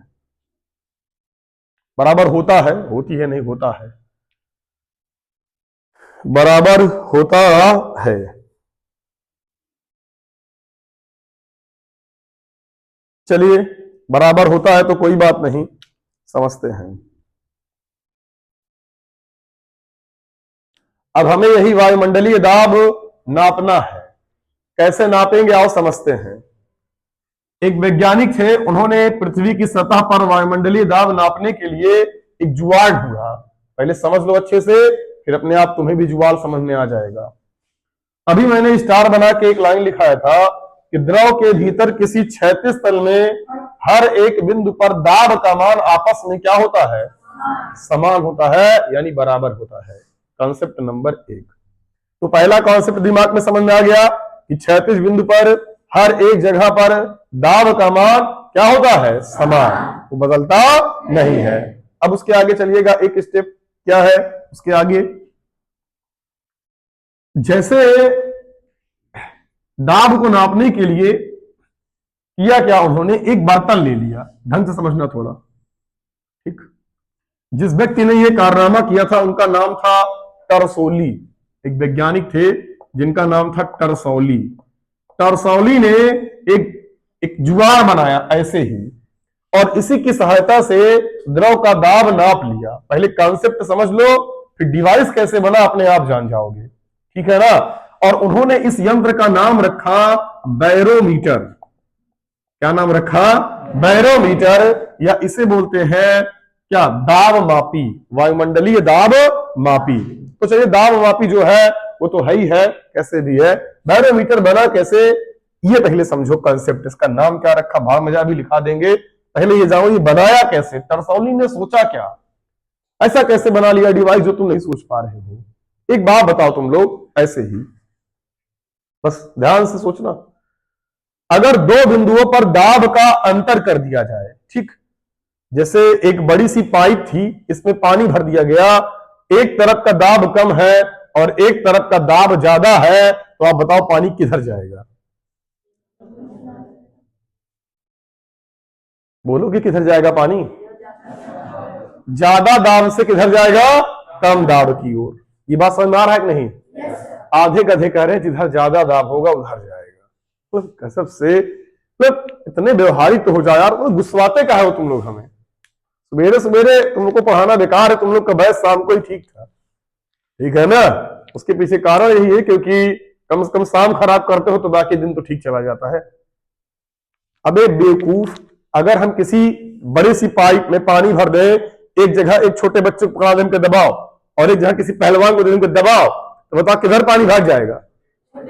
बराबर होता है, होती है नहीं, होता है, बराबर होता है। चलिए, बराबर होता है तो कोई बात नहीं, समझते हैं। अब हमें यही वायुमंडलीय दाब नापना है। कैसे नापेंगे आओ समझते हैं। एक वैज्ञानिक थे, उन्होंने पृथ्वी की सतह पर वायुमंडलीय दाब नापने के लिए एक जुगाड़ ढूंढा। पहले समझ लो अच्छे से, फिर अपने आप तुम्हें भी जुगाड़ समझ में आ जाएगा। अभी मैंने स्टार बना के एक लाइन लिखाया था कि द्रव के भीतर किसी क्षैतिज तल में हर एक बिंदु पर दाब का मान आपस में क्या होता है? समान होता है, यानी बराबर होता है। Concept number 1। तो पहला कॉन्सेप्ट दिमाग में समझ में आ गया कि क्षैतिज बिंदु पर हर एक जगह पर दाब का मान क्या होता है? समान, वो बदलता नहीं है। अब उसके आगे चलिएगा, एक स्टेप क्या है उसके आगे। जैसे दाब को नापने के लिए किया क्या, उन्होंने एक बर्तन ले लिया। ढंग से समझना थोड़ा, ठीक। जिस व्यक्ति ने यह कारनामा किया था उनका नाम था टरसोली। एक वैज्ञानिक थे जिनका नाम था टरसोली। टरसोली ने एक जुगाड़ बनाया ऐसे ही, और इसी की सहायता से द्रव का दाब नाप लिया। पहले कॉन्सेप्ट समझ लो, फिर डिवाइस कैसे बना अपने आप जान जाओगे, ठीक है ना। और उन्होंने इस यंत्र का नाम रखा बैरोमीटर। क्या नाम रखा? बैरोमीटर, या इसे बोलते हैं क्या? दाब मापी, वायुमंडलीय दाब मापी। तो चलिए, दाब मापी जो है वो तो है ही है, कैसे भी है। बैरोमीटर बना कैसे, ये पहले समझो कॉन्सेप्ट। इसका नाम क्या रखा, भाव मजा भी लिखा देंगे, पहले ये जाओ ये बनाया कैसे, टरसोली ने सोचा क्या, ऐसा कैसे बना लिया डिवाइस जो तुम नहीं सोच पा रहे हो। एक बात बताओ तुम लोग, ऐसे ही बस ध्यान से सोचना। अगर दो बिंदुओं पर दाब का अंतर कर दिया जाए, ठीक, जैसे एक बड़ी सी पाइप थी, इसमें पानी भर दिया गया, एक तरफ का दाब कम है और एक तरफ का दाब ज्यादा है, तो आप बताओ पानी किधर जाएगा? बोलो कि किधर जाएगा पानी? ज्यादा दाब से किधर जाएगा? कम दाब की ओर। ये बात समझ में आ रहा है कि नहीं? आधे गधे कह रहे हैं जिधर ज्यादा दाब होगा उधर जाएगा। तो कसम से इतने व्यवहारिक तो हो जाए यार, गुस्साते का है हो तुम लोग हमें। सवेरे सवेरे तुम लोग को पढ़ाना बेकार है, तुम लोग का बैच शाम को ही ठीक था, ठीक है ना। उसके पीछे कारण यही है क्योंकि कम से कम शाम खराब करते हो तो बाकी दिन तो ठीक चला जाता है। अबे बेवकूफ, अगर हम किसी बड़ी सी पाइप में पानी भर दें, एक जगह एक छोटे बच्चे को पकड़ा दें के दबाओ और एक जगह किसी पहलवान को दे दें दबाओ, तो बताओ किधर पानी भाग जाएगा?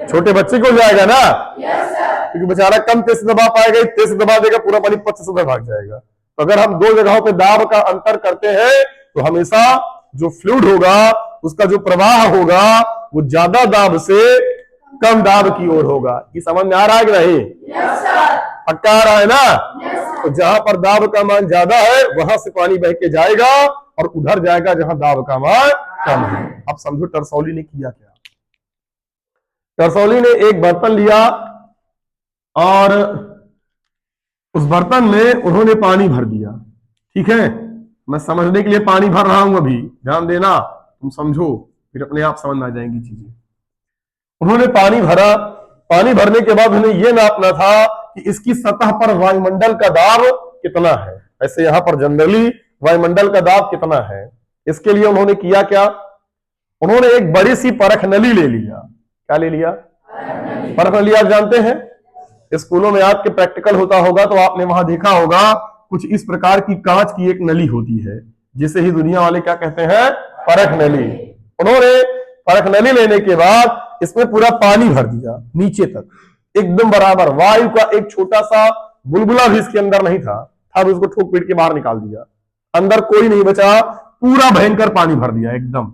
छोटे बच्चे को जाएगा ना, क्योंकि बेचारा कम तेज से दबा पाएगा, तेज से दबा देगा पूरा पानी 25 से भाग जाएगा। तो अगर हम दो जगहों पे दाब का अंतर करते हैं तो हमेशा जो फ्लूइड होगा उसका जो प्रवाह होगा वो ज्यादा दाब से कम दाब की ओर होगा। ये समझ में आ रहा है कि नहीं? पक्का आ रहा है ना? तो जहां पर दाब का मान ज्यादा है वहां से पानी बह के जाएगा और उधर जाएगा जहां दाब का मान कम है। अब समझो टरसोली ने किया क्या। टरसोली ने एक बर्तन लिया और उस बर्तन में उन्होंने पानी भर दिया, ठीक है। मैं समझने के लिए पानी भर रहा हूं, अभी ध्यान देना, तुम समझो फिर अपने आप समझ में आ जाएंगी चीजें। उन्होंने पानी भरा, पानी भरने के बाद उन्हें यह नापना था कि इसकी सतह पर वायुमंडल का दाब कितना है। ऐसे यहां पर जनरली वायुमंडल का दाब कितना है, इसके लिए उन्होंने किया क्या, उन्होंने एक बड़ी सी परख नली ले लिया। क्या ले लिया? परख नली। आप जानते हैं स्कूलों में आपके प्रैक्टिकल होता होगा तो आपने वहां देखा होगा कुछ इस प्रकार की कांच की एक नली होती है जिसे ही दुनिया वाले क्या कहते हैं? परख नली। उन्होंने परख नली लेने के बाद इसमें पूरा पानी भर दिया नीचे तक एकदम बराबर। वायु का एक छोटा सा बुलबुला भी इसके अंदर नहीं था, तो उसको ठोक पीट के बाहर निकाल दिया, अंदर कोई नहीं बचा, पूरा भयंकर पानी भर दिया एकदम।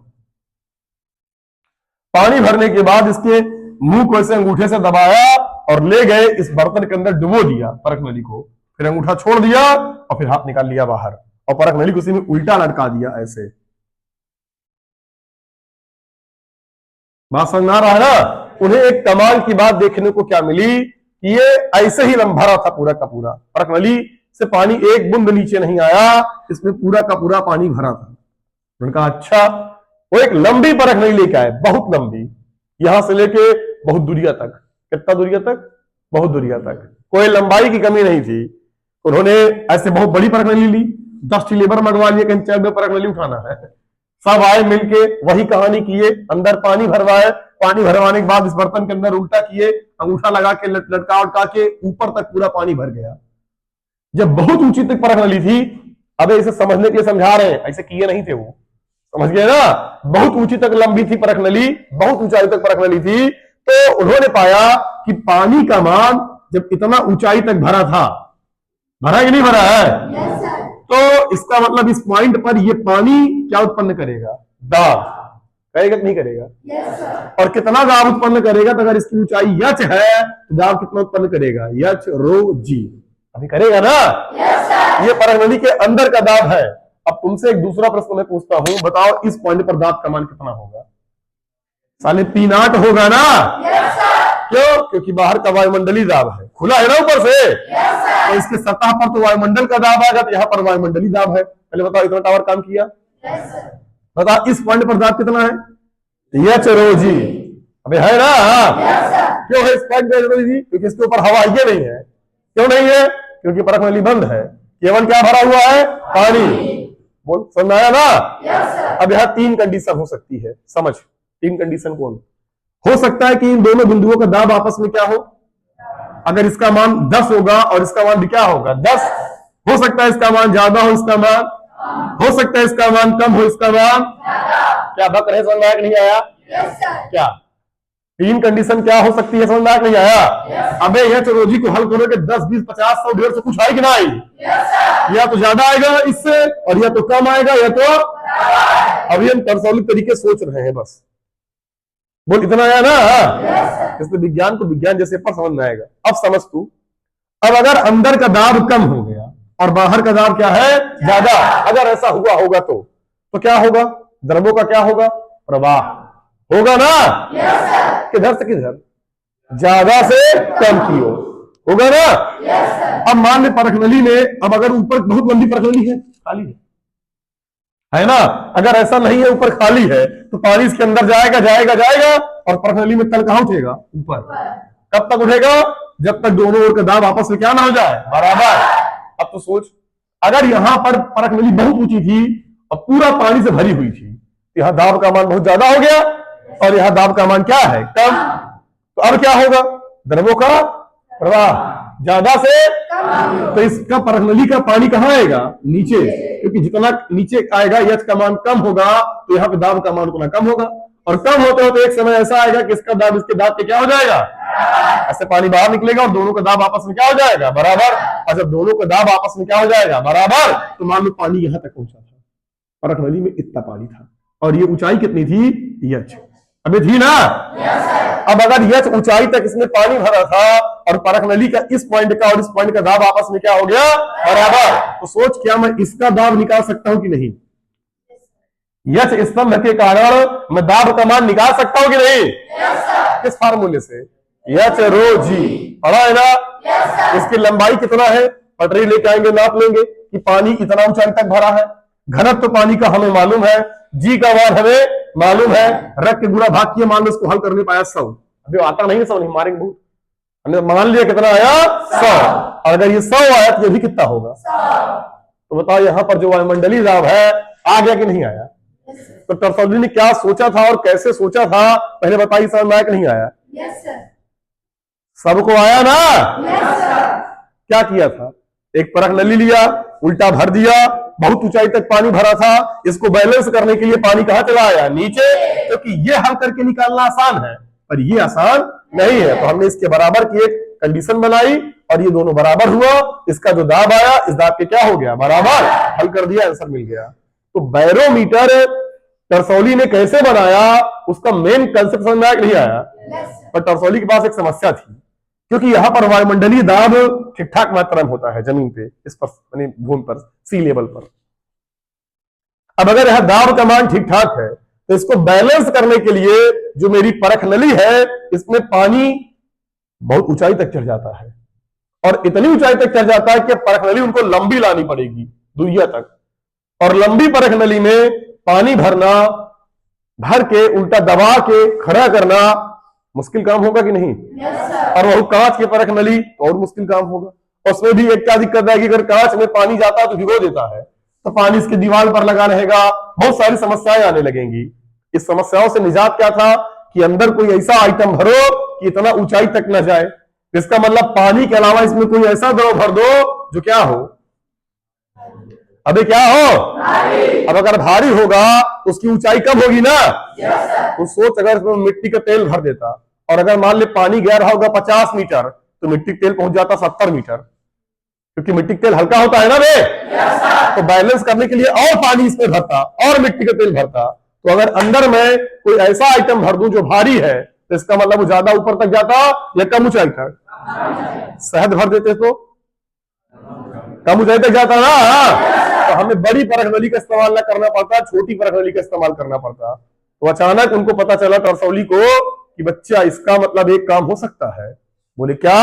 पानी भरने के बाद इसके मुंह को ऐसे अंगूठे से दबाया और ले गए इस बर्तन के अंदर डुबो दिया परख नली को, फिर अंगूठा छोड़ दिया और फिर हाथ निकाल लिया बाहर और परख नली को उसी में उल्टा लटका दिया ऐसे। बात समझ में आ रहा है ना? उन्हें एक कमाल की बात देखने को क्या मिली ये ऐसे ही भरा था पूरा का पूरा, परख नली से पानी एक बूंद नीचे नहीं आया, इसमें पूरा का पूरा पानी भरा था। उन्होंने कहा अच्छा। वो एक लंबी परख नली लेके आए, बहुत लंबी, यहां से लेके बहुत दूरिया तक। कितना दूरिया तक? बहुत दूरिया तक, कोई लंबाई की कमी नहीं थी। उन्होंने ऐसे बहुत बड़ी परख नली ली, 10 लेबर मंगवा लिए, कहीं चल में परख नली उठाना है। सब आए मिलके, वही कहानी किए, अंदर पानी भरवाए, पानी भरवाने के बाद इस बर्तन के अंदर उल्टा किए, अंगूठा लगा के लटका उटका के ऊपर तक पूरा पानी भर गया। जब बहुत ऊंची तक परख नली थी, अबे इसे समझने के लिए समझा रहे हैं, ऐसे किए नहीं थे वो, समझ गए ना? बहुत ऊंची तक लंबी थी परख नली, बहुत ऊंचाई तक परख नली थी। तो उन्होंने पाया कि पानी का मान जब इतना ऊंचाई तक भरा था, भरा कि नहीं भरा है? तो इसका मतलब इस पॉइंट पर ये पानी क्या उत्पन्न करेगा? दाब। करेगा कि नहीं करेगा? और कितना दाब उत्पन्न करेगा? तो अगर इसकी ऊंचाई यच है तो दाब कितना उत्पन्न करेगा? यच रो जी। अभी करेगा ना? ये परख नली के अंदर का दाब है। अब तुमसे एक दूसरा प्रश्न मैं पूछता हूं, बताओ इस पॉइंट पर दाब का मान कितना होगा? साले P0 होगा ना? क्यों? क्योंकि बाहर का वायुमंडलीय दाब है, खुला है ना ऊपर से, तो इसके सतह पर तो वायुमंडल का दाब आएगा, तो यहाँ पर वायुमंडलीय दाब है। पहले बताओ इतना टावर काम किया? बताओ इस पॉइंट पर दाब कितना है? यच रो जी। अबे है ना? क्यों है इस पॉइंट पर रो जी? क्योंकि इसके ऊपर हवा ये नहीं है। क्यों नहीं है? क्योंकि परख नली बंद है, केवल क्या भरा हुआ है? पानी। बोल, समझ आया ना? अब यहाँ 3 कंडीशन हो सकती है, समझ। 3 कंडीशन कौन हो सकता है? कि इन दोनों बिंदुओं का दाब आपस में क्या हो? अगर इसका मान 10 होगा और इसका मान भी क्या होगा? 10। हो सकता है इसका मान ज्यादा हो, इसका मान हो सकता है इसका मान कम हो, इसका मान क्या? बक रहे, समझ में आया कि नहीं आया? क्या 3 कंडीशन क्या हो सकती है? समझ में आया कि नहीं आया? अबे यह रोजी को हल करोगे 10, 20, 50, 100, 150 कुछ आएगी कि ना आएगी? या तो ज्यादा आएगा इससे, और या तो कम आएगा, या तो अभी हम तरसौली तरीके सोच रहे हैं बस। बोल, इतना आया ना? इसलिए विज्ञान को विज्ञान जैसे पर समझ में आएगा। अब समझ तू, अब अगर अंदर का दाब कम हो गया और बाहर का दाब क्या है? ज्यादा, अगर ऐसा हुआ होगा तो क्या होगा? द्रवों का क्या होगा? प्रवाह होगा ना? किधर से किधर? ज्यादा से कम की ओर होगा ना? अब मान ले परख नली ने, अब अगर ऊपर बहुत लंबी परख नली है, खाली है ना? अगर ऐसा नहीं है, ऊपर खाली है, तो पानी इसके अंदर जाएगा जाएगा जाएगा, और परख नली में तल कहां उठेगा? ऊपर। कब तक उठेगा? जब तक दोनों ओर का दाब आपस में क्या ना हो जाए? बराबर। अब तो सोच, अगर यहां पर परख नली बहुत ऊंची थी और पूरा पानी से भरी हुई थी, यहां दाब का मान बहुत ज्यादा हो गया और यहां दाब का मान क्या है? कम। तो अब क्या होगा? द्रवों का प्रवाह ज्यादा से, तो इसका परख नली का पानी कहां आएगा? नीचे, क्योंकि जितना नीचे आएगा यच का मान कम होगा, तो यहाँ पे दाब का मान उतना कम होगा, और कम होते होते एक समय ऐसा आएगा कि इसका दाब इसके दाब पे क्या हो जाएगा? ऐसे पानी बाहर निकलेगा और दोनों का दाब आपस में क्या हो जाएगा? बराबर। और जब दोनों का दाब आपस में क्या हो जाएगा? बराबर, तो मान लो पानी यहां तक पहुंचा था, परख नली में इतना पानी था, और ये ऊंचाई कितनी थी? यच। अबे थी ना? अब अगर यच ऊंचाई तक इसमें पानी भरा था और परख नली का इस पॉइंट का और इस पॉइंट का दाब आपस में क्या हो गया? बराबर। तो सोच, क्या मैं इसका दाब निकाल सकता हूं कि नहीं? यच स्तंभ के कारण मैं दाब का मान निकाल सकता हूं कि नहीं? किस फार्मूले से? यच रो जी। पढ़ा है ना? इसकी लंबाई कितना है? पटरी लेके आएंगे, नाप लेंगे कि पानी इतना ऊंचाई तक भरा है। घनत्व पानी का हमें मालूम है, जी का मान हमें मालूम है, रख के गुणा भाग किया, मान लो इसको हल करने पाया 100। अभी आता नहीं, 100 नहीं मारेंगे बहुत, हमने मान लिया कितना आया? 100। और अगर ये 100 आया तो ये भी कितना होगा? 100। तो बताओ यहाँ पर जो वायुमंडलीय दाब है आ गया कि नहीं आया? तो तरसौली ने क्या सोचा था और कैसे सोचा था, पहले बताइए, समझ में आया कि नहीं आया? सबको आया ना? क्या किया था? एक परख नली लिया, उल्टा भर दिया, बहुत ऊंचाई तक पानी भरा था, इसको बैलेंस करने के लिए पानी कहां चला आया? नीचे, क्योंकि ये हल करके निकालना आसान है पर ये आसान नहीं है। तो हमने इसके बराबर की एक कंडीशन बनाई और ये दोनों बराबर हुआ, इसका जो दाब आया इस दाब के क्या हो गया? बराबर। हल कर दिया, आंसर मिल गया। तो बैरोमीटर तरसौली ने कैसे बनाया, उसका मेन कंसेप्ट समझ में आया कि नहीं आया? पर तरसौली के पास एक समस्या थी, क्योंकि यहां पर वायुमंडलीय दाब ठीक ठाक मात्रा में होता है जमीन पे, इस पर यानी भूमि पर, सी लेवल पर। अब अगर यह दाब का मान ठीक ठाक है तो इसको बैलेंस करने के लिए जो मेरी परख नली है इसमें पानी बहुत ऊंचाई तक चढ़ जाता है, और इतनी ऊंचाई तक चढ़ जाता है कि परख नली उनको लंबी लानी पड़ेगी दुनिया तक, और लंबी परख नली में पानी भरना, भर के उल्टा दबा के खड़ा करना मुश्किल काम होगा कि नहीं? और वह कांच की परख नली तो और मुश्किल काम होगा। उसमें भी एक क्या दिक्कत है कि अगर कांच में पानी जाता है तो भिगो देता है, तो पानी इसकी दीवार पर लगा रहेगा, बहुत सारी समस्याएं आने लगेंगी। इस समस्याओं से निजात क्या था कि अंदर कोई ऐसा आइटम भरो कि इतना ऊंचाई तक न जाए। इसका मतलब पानी के अलावा इसमें कोई ऐसा द्रव भर दो जो क्या हो, अबे क्या हो, अब अगर भारी होगा तो उसकी ऊंचाई कम होगी ना। तो सोच, अगर इसमें मिट्टी का तेल भर देता, और अगर मान ले पानी गया रहा होगा 50 मीटर, तो मिट्टी का तेल पहुंच जाता 70 मीटर, क्योंकि मिट्टी का तेल हल्का होता है ना बे। तो बैलेंस करने के लिए और पानी इसमें भरता और मिट्टी का तेल भरता। तो अगर अंदर में कोई ऐसा आइटम भर दूं जो भारी है, तो इसका मतलब वो ज्यादा ऊपर तक जाता या कम ऊंचाई तक? शहद भर देते तो कम ऊंचाई तक जाता ना। तो हमें बड़ी परख नली का इस्तेमाल ना करना पड़ता, छोटी परख नली का इस्तेमाल करना पड़ता। तो अचानक उनको पता चला टरसौली को कि बच्चा इसका मतलब एक काम हो सकता है। बोले क्या?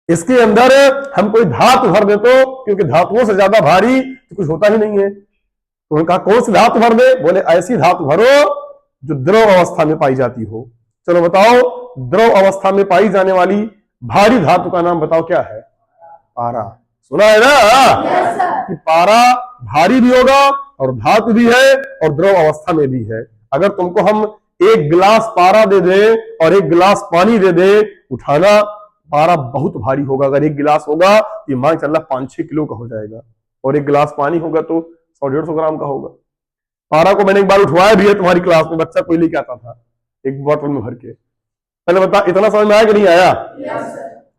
इसके अंदर हम कोई धातु भर दे तो, क्योंकि धातुओं से ज्यादा भारी तो कुछ होता ही नहीं है। तो उन्होंने कहा कौन सी धातु भर दे? बोले ऐसी धातु भरो जो द्रव अवस्था में पाई जाती हो। चलो बताओ, द्रव अवस्था में पाई जाने वाली भारी धातु का नाम बताओ क्या है? पारा। सुना है ना कि पारा भारी भी होगा और धातु भी है और द्रव अवस्था में भी है। अगर तुमको हम एक गिलास पारा दे दे और एक गिलास पानी दे दे, उठाना पारा बहुत भारी होगा। अगर एक गिलास होगा ये मान चलना 5-6 किलो का हो जाएगा, और एक गिलास पानी होगा तो 100-150 ग्राम का होगा। पारा को मैंने एक बार उठवाया भी है तुम्हारी क्लास में, बच्चा कोई लेके आता था एक बोतल में भर के। पहले बता, इतना समझ में आया कि नहीं आया?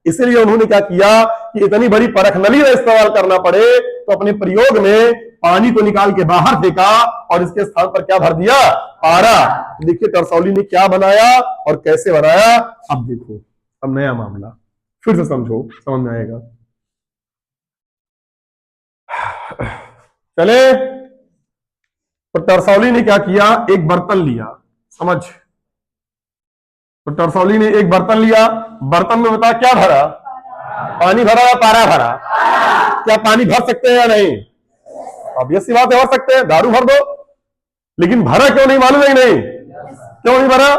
इसीलिए उन्होंने क्या किया कि इतनी बड़ी परख नली का इस्तेमाल करना पड़े, तो अपने प्रयोग में पानी को निकाल के बाहर फेंका और इसके स्थान पर क्या भर दिया? पारा। देखिए टरसौली ने क्या बनाया और कैसे बनाया। अब देखो, अब नया मामला, फिर से समझो, समझ में आएगा। चले, तो टरसौली ने क्या किया, एक बर्तन लिया, समझ। तो टरसौली ने एक बर्तन लिया, बर्तन में बता क्या भरा? पानी भरा या पारा भरा? क्या पानी भर सकते हैं या नहीं? अब ये सी बात है, भर सकते हैं, दारू भर दो। लेकिन भरा क्यों नहीं मालूम है? नहीं क्यों नहीं भरा?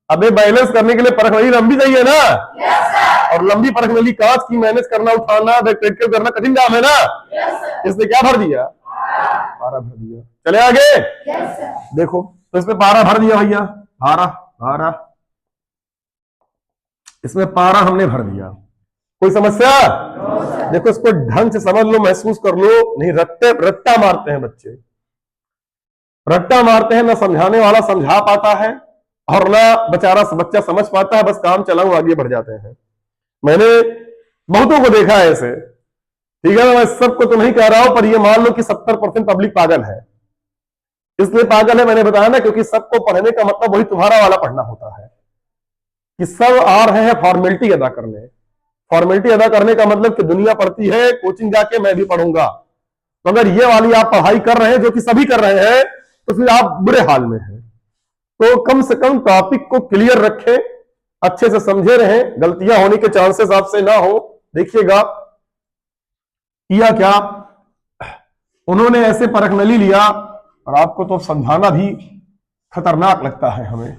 अबे बैलेंस करने के लिए परख नली लंबी चाहिए ना। और लंबी परख नली कांच की मैनेज करना, उठाना, प्रैक्टिकल करना कठिन काम है ना। इसने क्या भर दिया? पारा भर दिया। चले आगे देखो, तो इसमें पारा भर दिया भैया, पारा पारा, इसमें पारा हमने भर दिया। कोई समस्या? देखो इसको ढंग से समझ लो, महसूस कर लो। नहीं रट्टा मारते हैं बच्चे, रट्टा मारते हैं, ना समझाने वाला समझा पाता है और ना बेचारा बच्चा समझ पाता है, बस काम चलाओ आगे बढ़ जाते हैं। मैंने बहुतों को देखा है ऐसे, ठीक है ना। मैं सबको तो नहीं कह रहा हूं, पर ये मान लो कि 70% पब्लिक पागल है। इसलिए पागल है मैंने बताया ना, क्योंकि सबको पढ़ने का मतलब वही तुम्हारा वाला पढ़ना होता है कि सब आ रहे हैं फॉर्मेलिटी अदा करने। फॉर्मेलिटी अदा करने का मतलब कि दुनिया पढ़ती है, कोचिंग जाके मैं भी पढ़ूंगा। तो अगर ये वाली आप पढ़ाई कर रहे हैं, जो कि सभी कर रहे हैं, तो फिर आप बुरे हाल में हैं। तो कम से कम टॉपिक को क्लियर रखें, अच्छे से समझे रहें, गलतियां होने के चांसेस आपसे ना हो। देखिएगा किया क्या, उन्होंने ऐसे परख नली लिया, और आपको तो समझाना भी खतरनाक लगता है हमें,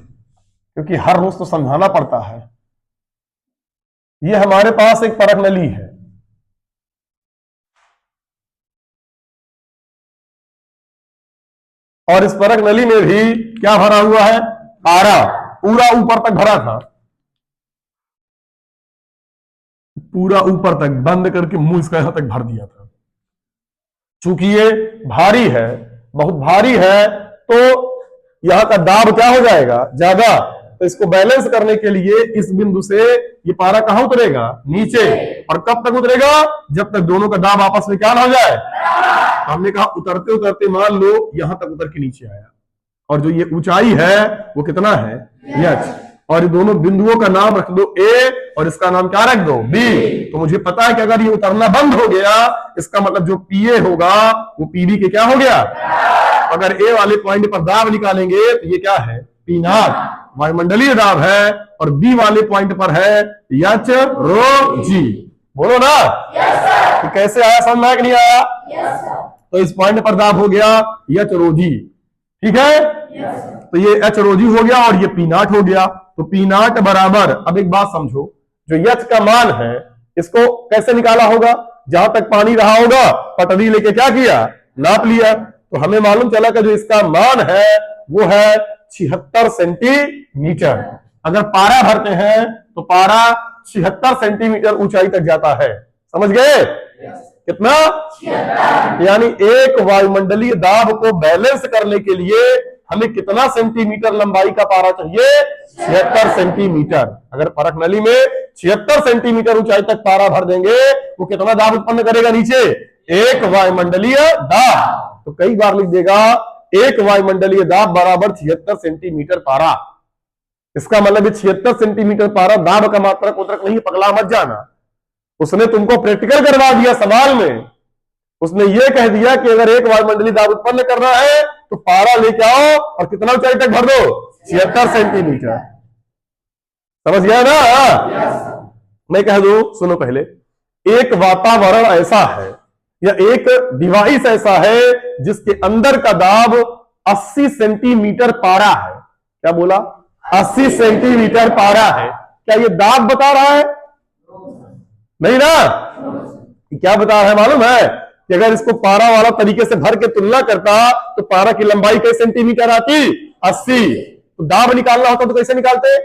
क्योंकि हर रोज तो समझाना पड़ता है। ये हमारे पास एक परख नली है, और इस परख नली में भी क्या भरा हुआ है? पारा। पूरा ऊपर तक भरा था, पूरा ऊपर तक बंद करके मुंह इसका यहां तक भर दिया था। चूंकि ये भारी है, बहुत भारी है, तो यहां का दाब क्या हो जाएगा? ज्यादा। तो इसको बैलेंस करने के लिए इस बिंदु से ये पारा कहां उतरेगा? नीचे। और कब तक उतरेगा? जब तक दोनों का दाब आपस में क्या ना हो जाए। तो हमने कहा उतरते उतरते मान लो यहां तक उतर के नीचे आया, और जो ये ऊंचाई है वो कितना है? एच। और ये दोनों बिंदुओं का नाम रख दो ए, और इसका नाम क्या रख दो? बी। तो मुझे पता है कि अगर ये उतरना बंद हो गया, इसका मतलब जो पीए होगा वो पीबी के क्या हो गया? अगर ए वाले पॉइंट पर दाब निकालेंगे तो ये क्या है? पी नॉट वायुमंडलीय दाब है, और बी वाले पॉइंट पर है एच रो जी। बोलो ना कि कैसे आया, समझ में आया कि नहीं आया? तो इस पॉइंट पर दाब हो गया एच रो जी, ठीक है। तो ये एच रो जी हो गया और ये पी नॉट हो गया। तो पी नॉट बराबर, अब एक बात समझो, जो एच का मान है इसको कैसे निकाला होगा? जहां तक पानी रहा होगा पटरी लेके क्या किया, नाप लिया। तो हमें मालूम चला कि जो इसका मान है वो है 76 सेंटीमीटर। अगर पारा भरते हैं तो पारा 76 सेंटीमीटर ऊंचाई तक जाता है। समझ गए? कितना? यानी एक वायुमंडलीय दाब को बैलेंस करने के लिए हमें कितना सेंटीमीटर लंबाई का पारा चाहिए? 76 सेंटीमीटर। अगर परख नली में 76 सेंटीमीटर ऊंचाई तक पारा भर देंगे वो कितना दाब उत्पन्न करेगा नीचे? एक वायुमंडलीय दाब। तो कई बार लिख देगा एक वायुमंडलीय दाब बराबर 76 सेंटीमीटर पारा। इसका मतलब 76 सेंटीमीटर पारा दाब का मात्रक उतरक नहीं, पगला मत जाना। उसने तुमको प्रैक्टिकल करवा दिया सवाल में। उसने ये कह दिया कि अगर एक वायुमंडलीय दाब उत्पन्न करना है तो पारा लेके आओ और कितना ऊंचाई तक भर दो? 76 सेंटीमीटर। समझ गया ना? मैं कह दूं, सुनो पहले, एक वातावरण ऐसा है या एक डिवाइस ऐसा है जिसके अंदर का दाब 80 सेंटीमीटर पारा है। क्या बोला? 80 सेंटीमीटर पारा है। क्या ये दाब बता रहा है? नहीं ना। क्या बता रहा है मालूम है? कि अगर इसको पारा वाला तरीके से भर के तुलना करता तो पारा की लंबाई कई सेंटीमीटर आती? 80। तो दाब निकालना होता तो कैसे निकालते?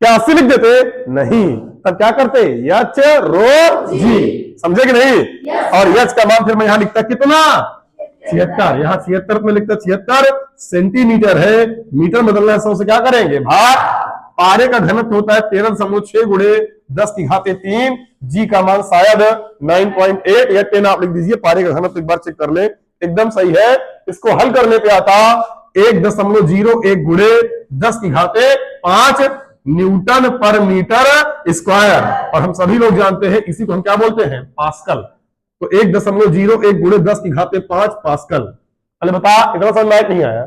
क्या 80 लिख देते? नहीं। तब क्या करते? एच रो जी। समझे कि नहीं? और एच का मान फिर मैं यहां लिखता कितना? 76। यहां 76 में लिखता 76 सेंटीमीटर है। मीटर बदलना है 100 से, क्या करेंगे? भाग। पारे का घनत्व होता है 13.6 गुणे 10 की घाते 3। जी का मान शायद 9.8 या 10 आप लिख दीजिए। पारे का घनत्व एक बार चेक कर ले, एकदम सही है। इसको हल करने पे आता 1.01 गुणे 10 की घाते 5 न्यूटन पर मीटर स्क्वायर। और हम सभी लोग जानते हैं इसी को हम क्या बोलते हैं? पास्कल। तो 1.01 गुणे 10 की घाते 5 पास्कल। अरे बता, इतना समझ में नहीं आया?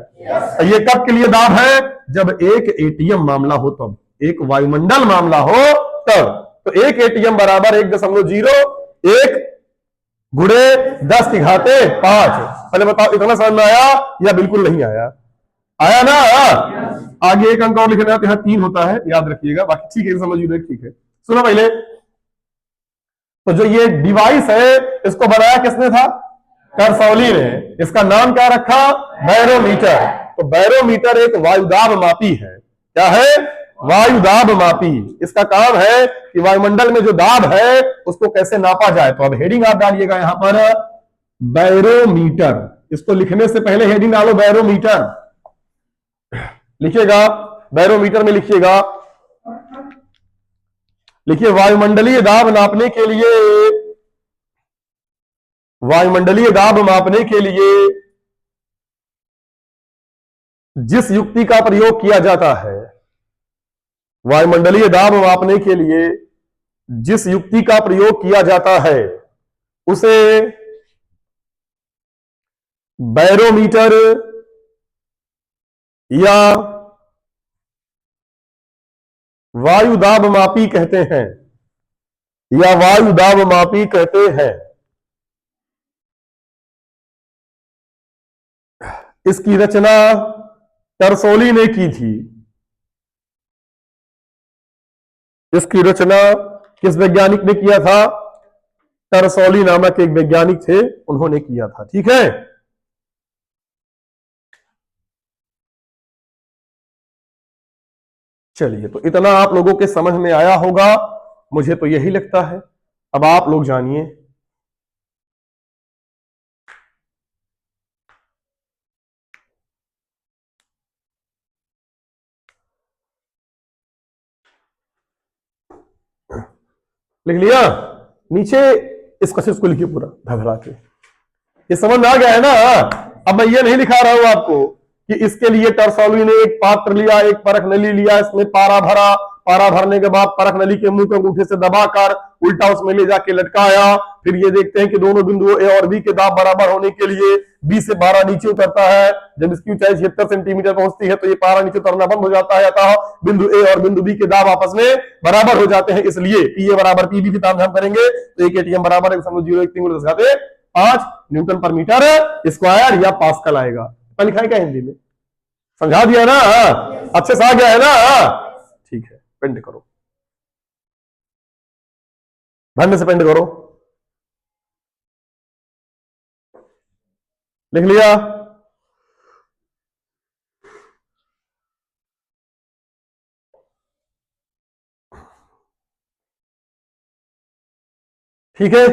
ये कब के लिए दाब है? जब एक एटीएम मामला हो तब, एक वायुमंडल मामला हो तब। तो एक एटीएम बराबर 1.01 गुणे 10 की घाते 5। पहले बताओ इतना समझ में आया या बिल्कुल नहीं आया? आया ना? आगे एक अंक और लिखना है, यहाँ 3 होता है, याद रखिएगा। बाकी ठीक है, समझ लो, ठीक है। सुनो पहले, तो जो ये डिवाइस है इसको बनाया किसने था? करसौली ने। इसका नाम क्या रखा? बैरोमीटर। तो बैरोमीटर एक वायुदाब मापी है। क्या है? वायुदाब मापी। इसका काम है कि वायुमंडल में जो दाब है उसको कैसे नापा जाए। तो अब हेडिंग आप डालिएगा यहां पर बैरोमीटर। इसको लिखने से पहले हेडिंग डालो बैरोमीटर। लिखिएगा बैरोमीटर में, लिखिएगा, लिखिए वायुमंडलीय दाब नापने के लिए, वायुमंडलीय दाब मापने के लिए जिस युक्ति का प्रयोग किया जाता है, वायुमंडलीय दाब मापने के लिए जिस युक्ति का प्रयोग किया जाता है उसे बैरोमीटर या वायुदाब मापी कहते हैं, या वायुदाब मापी कहते हैं। इसकी रचना करसौली ने की थी। इसकी रचना किस वैज्ञानिक ने किया था? करसौली नामक एक वैज्ञानिक थे, उन्होंने किया था। ठीक है। चलिए, तो इतना आप लोगों के समझ में आया होगा, मुझे तो यही लगता है। अब आप लोग जानिए, लिख लिया नीचे? इस क्वेश्चन को लिखिए पूरा धधरा के। ये समझ में आ गया है ना? अब मैं ये नहीं लिखा रहा हूं आपको कि इसके लिए टरसौली ने एक पात्र लिया, एक परख नली लिया, इसमें पारा भरा, पारा भरने के बाद परख नली के मुंह को अंगूठे से दबाकर उल्टा उसमें ले जाके लटकाया, फिर ये देखते हैं कि दोनों बिंदुओं ए और बी के दाब बराबर होने के लिए बी से पारा नीचे उतरता है। जब इसकी ऊंचाई 76 सेंटीमीटर पहुंचती है तो ये पारा नीचे उतरना बंद हो जाता है, अतः बिंदु ए और बिंदु बी के दाब आपस में बराबर हो जाते हैं। इसलिए पी ए बराबर पी बी की तामझाम करेंगे तो एक एटीएम बराबर 1.013 न्यूटन पर मीटर स्क्वायर या पास्कल आएगा। लिखा है क्या हिंदी में? समझा दिया ना? अच्छे से आ गया है ना? ठीक है, पेंट करो, ढंग से पेंट करो। लिख लिया? ठीक है,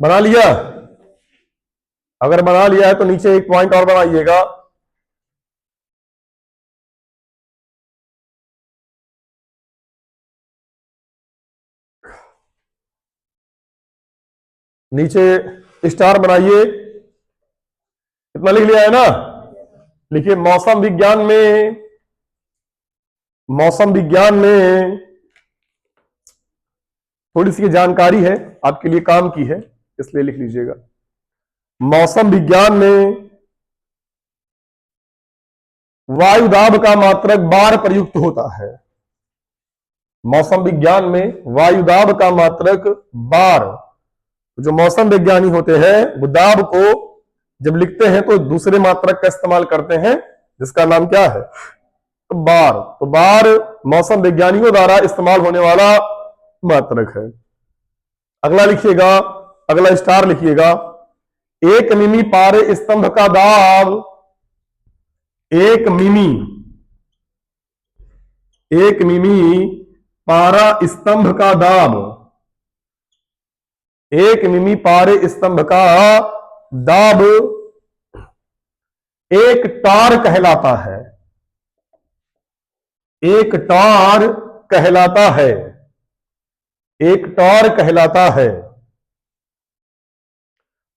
बना लिया? अगर बना लिया है तो नीचे एक पॉइंट और बनाइएगा। नीचे स्टार बनाइए। कितना लिख लिया है ना? लिखिए मौसम विज्ञान में थोड़ी सी जानकारी है, आपके लिए काम की है, इसलिए लिख लीजिएगा। मौसम विज्ञान में वायु दाब का मात्रक बार प्रयुक्त होता है। मौसम विज्ञान में वायु दाब का मात्रक बार। जो मौसम विज्ञानी होते हैं वो दाब को जब लिखते हैं तो दूसरे मात्रक का इस्तेमाल करते हैं, जिसका नाम क्या है? बार। तो बार मौसम विज्ञानियों द्वारा इस्तेमाल होने वाला मात्रक है। अगला लिखिएगा, अगला स्टार लिखिएगा। 1 मिमी पारे स्तंभ का दाब, 1 मिमी पारा स्तंभ का दाब, 1 मिमी पारे स्तंभ का दाब एक टार कहलाता है। एक टार कहलाता है। एक टार कहलाता है।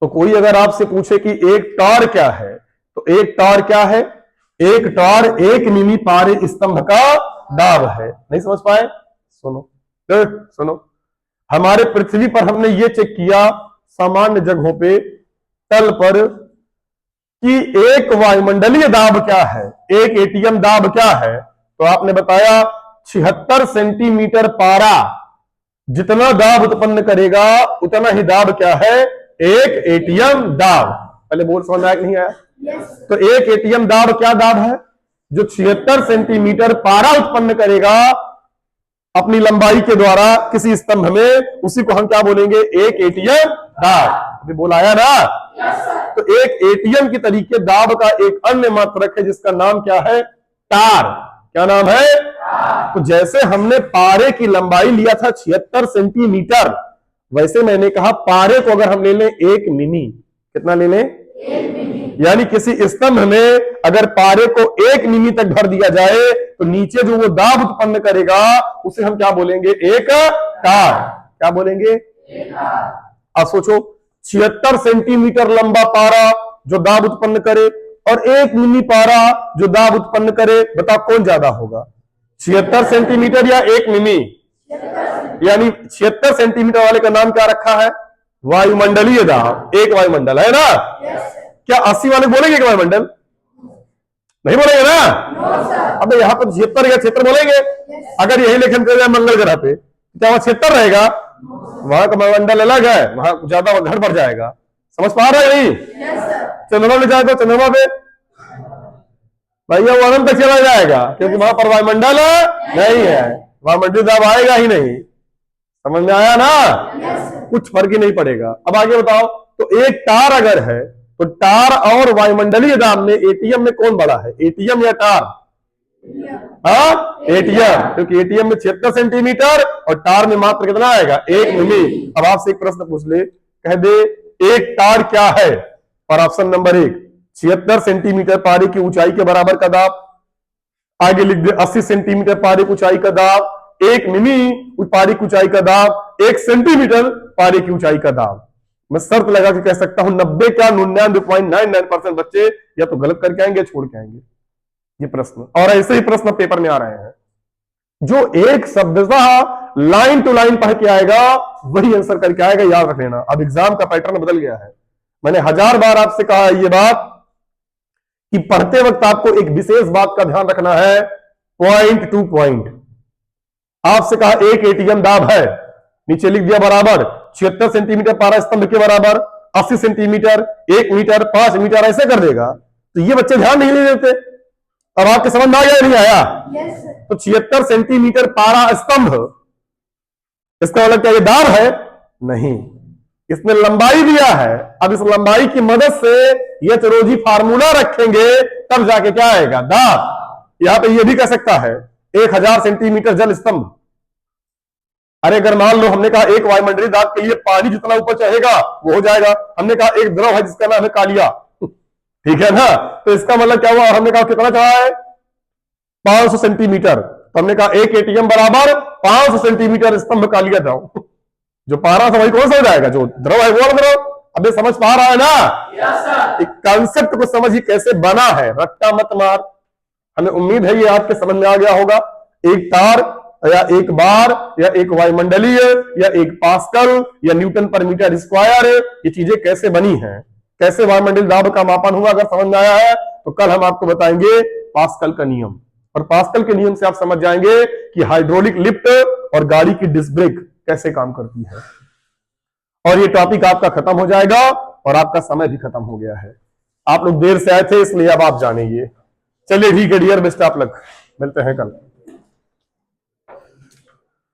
तो कोई अगर आपसे पूछे कि एक टार क्या है, तो एक टार क्या है? एक टार 1 मिमी पारे स्तंभ का दाब है। नहीं समझ पाए? सुनो, हमारे पृथ्वी पर हमने ये चेक किया सामान्य जगहों पे, तल पर, कि एक वायुमंडलीय दाब क्या है, एक एटीएम दाब क्या है। तो आपने बताया 76 सेंटीमीटर पारा जितना दाब उत्पन्न करेगा उतना ही दाब क्या है? एक एटीएम दाब। पहले बोल समझ आया कि नहीं आया? तो एक एटीएम दाब क्या दाब है? जो 76 सेंटीमीटर पारा उत्पन्न करेगा अपनी लंबाई के द्वारा किसी स्तंभ में, उसी को हम क्या बोलेंगे? एक एटीएम दाब। अभी बोलाया ना? तो एक एटीएम की तरीके दाब का एक अन्य मात्रक है जिसका नाम क्या है? टार। क्या नाम है? तो जैसे हमने पारे की लंबाई लिया था 76 सेंटीमीटर, वैसे मैंने कहा पारे को अगर हम ले लें 1 मिमी, कितना ले लें? 1 मिमी। यानी किसी स्तंभ में अगर पारे को 1 मिमी तक भर दिया जाए तो नीचे जो वो दाब उत्पन्न करेगा उसे हम क्या बोलेंगे? एक टार। क्या बोलेंगे? अब सोचो 76 सेंटीमीटर लंबा पारा जो दाब उत्पन्न करे और 1 मिमी पारा जो दाब उत्पन्न करे, बताओ कौन ज्यादा होगा? 76 सेंटीमीटर या 1 मिमी? यानी 76 सेंटीमीटर वाले का नाम क्या रखा है? वायुमंडलीय दाब। एक वायुमंडल है ना? क्या 80 वाले बोलेंगे कि वायुमंडल? नहीं बोलेंगे ना? अब यहाँ पर 76 या क्षेत्र बोलेंगे। अगर यही लेखन कर जाए मंगल ग्रह पे, क्या वहां 76 रहेगा? वहां का वायुमंडल अलग है, वहां ज्यादा घर भर जाएगा। समझ पा रहे हैं? चंद्रमा में जाए तो चंद्रमा पे भैया वो अनंत तक चला जाएगा, क्योंकि वहां पर वायुमंडल नहीं है, वायुमंडलीय दाब आएगा ही नहीं। समझ में आया ना? कुछ फर्क ही नहीं पड़ेगा। अब आगे बताओ, तो एक टार अगर है तो टार और वायुमंडलीय दाब में एटीएम में कौन बड़ा है? एटीएम या टार? हाँ, एटीएम, क्योंकि एटीएम में 76 सेंटीमीटर और टार में मात्र कितना आएगा? 1 मिमी। अब आपसे एक प्रश्न पूछ ले, कह दे एक टार क्या है? और ऑप्शन नंबर 1 76 सेंटीमीटर पारे की ऊंचाई के बराबर का दाब। आगे लिख दे 80 सेंटीमीटर पारे की ऊंचाई का दाब, 1 मिमी पारे की ऊंचाई का दाब, 1 सेंटीमीटर पारे की ऊंचाई का दाब। मैं शर्त लगा के कह सकता हूं 90 क्या 99.99% बच्चे या तो गलत करके आएंगे, छोड़ के आएंगे ये प्रश्न। और ऐसे ही प्रश्न पेपर में आ रहे हैं। जो एक शब्दशः लाइन टू लाइन पढ़ के आएगा वही आंसर करके आएगा, याद रख लेना। अब एग्जाम का पैटर्न बदल गया है। मैंने 1000 बार आपसे कहा है ये बात कि पढ़ते वक्त आपको एक विशेष बात का ध्यान रखना है, पॉइंट टू पॉइंट। आपसे कहा एक एटीएम दाब है, नीचे लिख दिया बराबर 76 सेंटीमीटर पारा स्तंभ के बराबर, 80 सेंटीमीटर, 1 मीटर, 5 मीटर, ऐसे कर देगा। तो ये बच्चे ध्यान नहीं देते। अब आपके समझ में आ गया नहीं आया? yes, तो 76 सेंटीमीटर पारा स्तंभ, इसका मतलब क्या ये दाब है? नहीं, इसने लंबाई दिया है। अब इस लंबाई की मदद से ये रोजी फार्मूला रखेंगे तब जाके क्या आएगा? दाब। यहां पे ये भी कह सकता है 1000 सेंटीमीटर जल स्तंभ। अरे अगर मान लो हमने कहा एक वायुमंडलीय दाब के लिए पानी जितना ऊपर चढ़ेगा वो हो जाएगा, हमने कहा एक द्रव है जिसका नाम है कालिया, ठीक है ना? तो इसका मतलब क्या हुआ? हमने कहा कितना चढ़ा है? 500 सेंटीमीटर। तो हमने कहा एक एटीएम बराबर 500 सेंटीमीटर स्तंभ कालिया द्रव। जो पारा था वही कौन सा हो जाएगा? जो द्रव है वो द्रव। अब ये समझ पा रहा है ना? yes, कंसेप्ट को समझिए कैसे बना है, रट्टा मत मार। हमें उम्मीद है ये आपके समझ में आ गया होगा। एक तार या एक बार या एक वायुमंडलीय या एक पास्कल या न्यूटन पर मीटर स्क्वायर, ये चीजें कैसे बनी हैं, कैसे वायुमंडलीय दाब का मापन हुआ, अगर समझ में आया है तो कल हम आपको बताएंगे पास्कल का नियम। और पास्कल के नियम से आप समझ जाएंगे कि हाइड्रोलिक लिफ्ट और गाड़ी की डिस्क ब्रेक कैसे काम करती है। और ये टॉपिक आपका खत्म हो जाएगा और आपका समय भी खत्म हो गया है। आप लोग देर से आए थे इसलिए अब आप जानेंगे। चलिए ठीक है डियर, बेस्ट ऑफ लक, मिलते हैं कल।